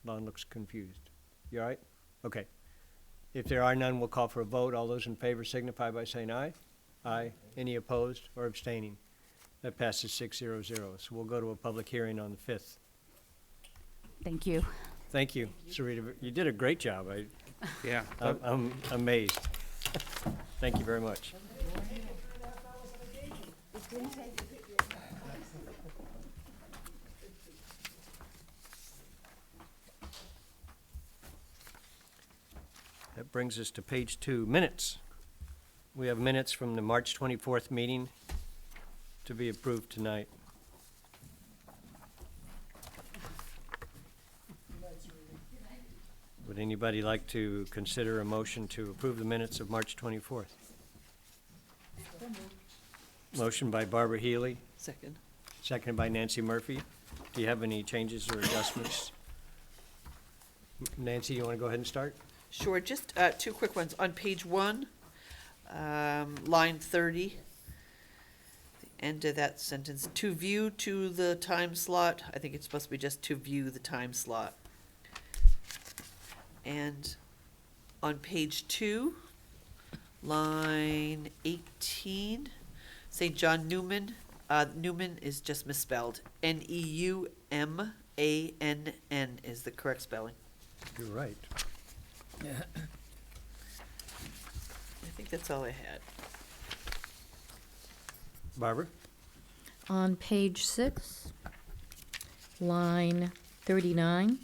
Lon looks confused. You all right? Okay. If there are none, we'll call for a vote. All those in favor signify by saying aye. Aye. Any opposed or abstaining? That passes 6-0-0. So we'll go to a public hearing on the 5th. Thank you. Thank you, Sarita. You did a great job. Yeah. I'm amazed. Thank you very much. That brings us to page 2, minutes. We have minutes from the March 24th meeting to be approved tonight. Would anybody like to consider a motion to approve the minutes of March 24th? Motion by Barbara Healy, Second. seconded by Nancy Murphy. Do you have any changes or adjustments? Nancy, you want to go ahead and start? Sure, just two quick ones. On page 1, line 30, the end of that sentence, to view to the time slot, I think it's supposed to be just to view the time slot. And on page 2, line 18, St. John Newman, Newman is just misspelled. Neumann is the correct spelling. You're right. I think that's all I had. Barbara? On page 6, line 39,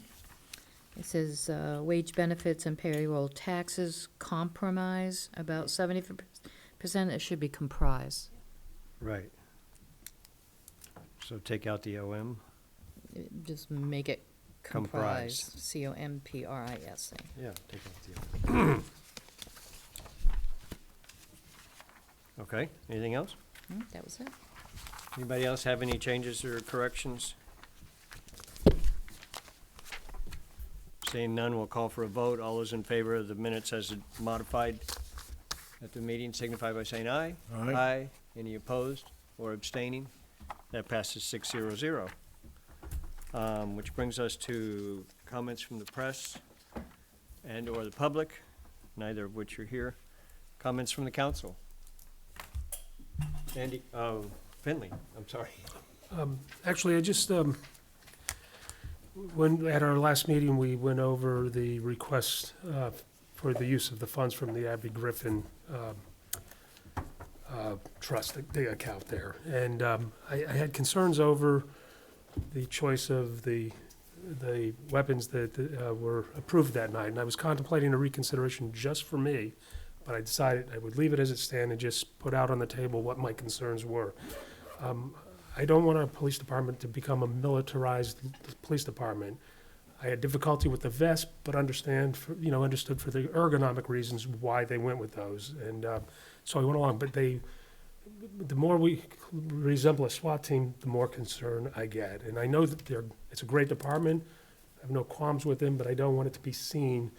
it says wage benefits and payroll taxes compromise about 70%. It should be comprise. Right. So take out the OM. Just make it Comprise. comprise. COMPRISE. Yeah, take out the OM. Okay, anything else? That was it. Anybody else have any changes or corrections? Seeing none, we'll call for a vote. All those in favor of the minutes as modified at the meeting signify by saying aye. Aye. Any opposed or abstaining? That passes 6-0-0. Which brings us to comments from the press and/or the public, neither of which are here. Comments from the council? Andy, Finley, I'm sorry. Actually, I just, when, at our last meeting, we went over the request for the use of the funds from the Abby Griffin trust, the account there. And I had concerns over the choice of the weapons that were approved that night. And I was contemplating a reconsideration just for me, but I decided I would leave it as it stands and just put out on the table what my concerns were. I don't want our police department to become a militarized police department. I had difficulty with the vest, but understood for the ergonomic reasons why they went with those. And so I went along, but the more we resemble a SWAT team, the more concern I get. And I know that it's a great department. I have no qualms with them, but I don't want it to be seen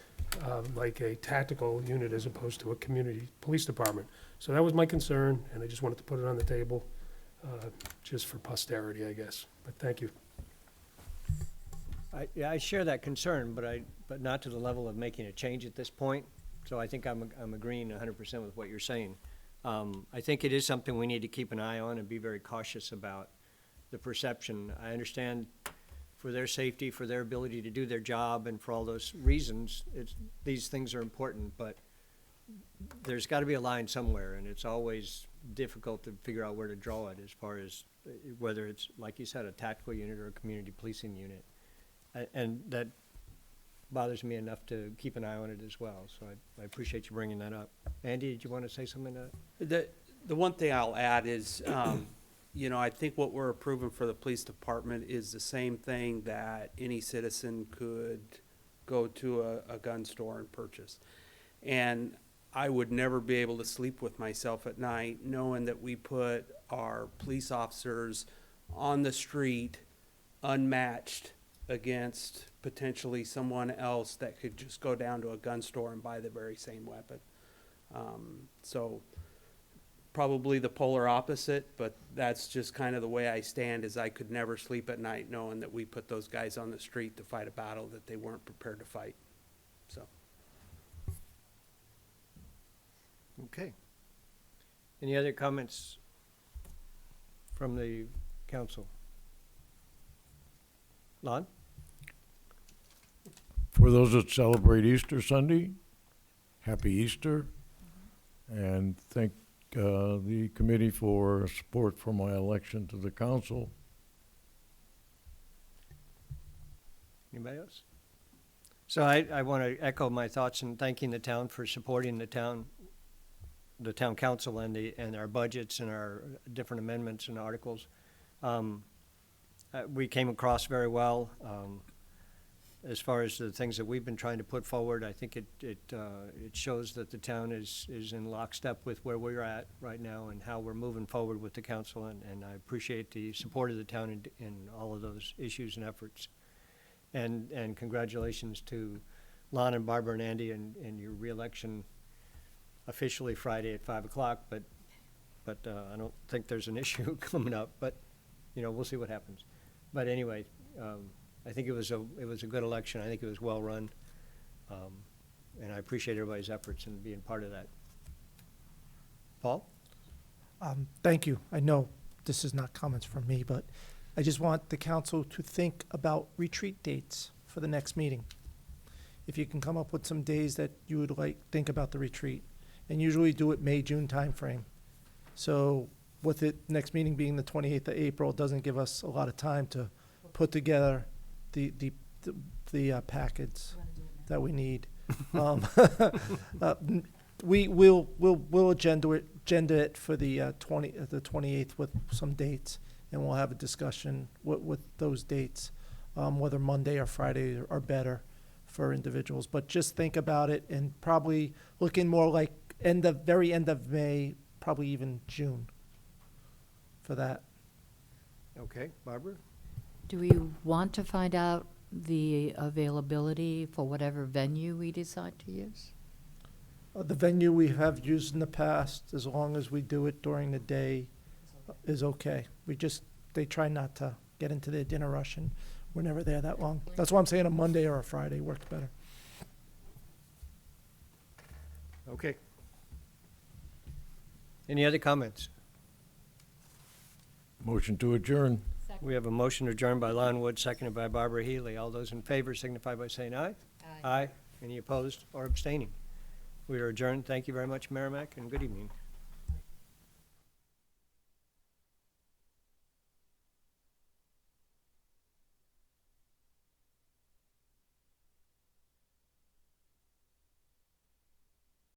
like a tactical unit as opposed to a community police department. So that was my concern, and I just wanted to put it on the table, just for posterity, I guess. But thank you. I share that concern, but not to the level of making a change at this point. So I think I'm agreeing 100% with what you're saying. I think it is something we need to keep an eye on and be very cautious about the perception. I understand for their safety, for their ability to do their job, and for all those reasons, these things are important, but there's got to be a line somewhere, and it's always difficult to figure out where to draw it as far as whether it's, like you said, a tactical unit or a community policing unit. And that bothers me enough to keep an eye on it as well, so I appreciate you bringing that up. Andy, did you want to say something to that? The one thing I'll add is, I think what we're approving for the police department is the same thing that any citizen could go to a gun store and purchase. And I would never be able to sleep with myself at night knowing that we put our police officers on the street unmatched against potentially someone else that could just go down to a gun store and buy the very same weapon. So probably the polar opposite, but that's just kind of the way I stand, is I could never sleep at night knowing that we put those guys on the street to fight a battle that they weren't prepared to fight. So. Okay. Any other comments from the council? Lon? For those that celebrate Easter Sunday, happy Easter, and thank the committee for support for my election to the council. Anybody else? So I want to echo my thoughts in thanking the town for supporting the town council and our budgets and our different amendments and articles. We came across very well. As far as the things that we've been trying to put forward, I think it shows that the town is in lockstep with where we're at right now and how we're moving forward with the council, and I appreciate the support of the town in all of those issues and efforts. And congratulations to Lon and Barbara and Andy and your reelection officially Friday at 5 o'clock, but I don't think there's an issue coming up, but we'll see what happens. But anyway, I think it was a good election. I think it was well run, and I appreciate everybody's efforts in being part of that. Paul? Thank you. I know this is not comments from me, but I just want the council to think about retreat dates for the next meeting. If you can come up with some days that you would think about the retreat, and usually do it May, June timeframe. So with it, next meeting being the 28th of April, doesn't give us a lot of time to put together the packets that we need. We'll agenda it for the 28th with some dates, and we'll have a discussion with those dates, whether Monday or Friday are better for individuals. But just think about it, and probably looking more like very end of May, probably even June for that. Okay, Barbara? Do we want to find out the availability for whatever venue we decide to use? The venue we have used in the past, as long as we do it during the day, is okay. They try not to get into their dinner rush, and we're never there that long. That's why I'm saying a Monday or a Friday works better. Okay. Any other comments? Motion to adjourn. We have a motion adjourned by Lon Wood, seconded by Barbara Healy. All those in favor signify by saying aye. Aye. Any opposed or abstaining? We are adjourned. Thank you very much, Merrimack, and good evening.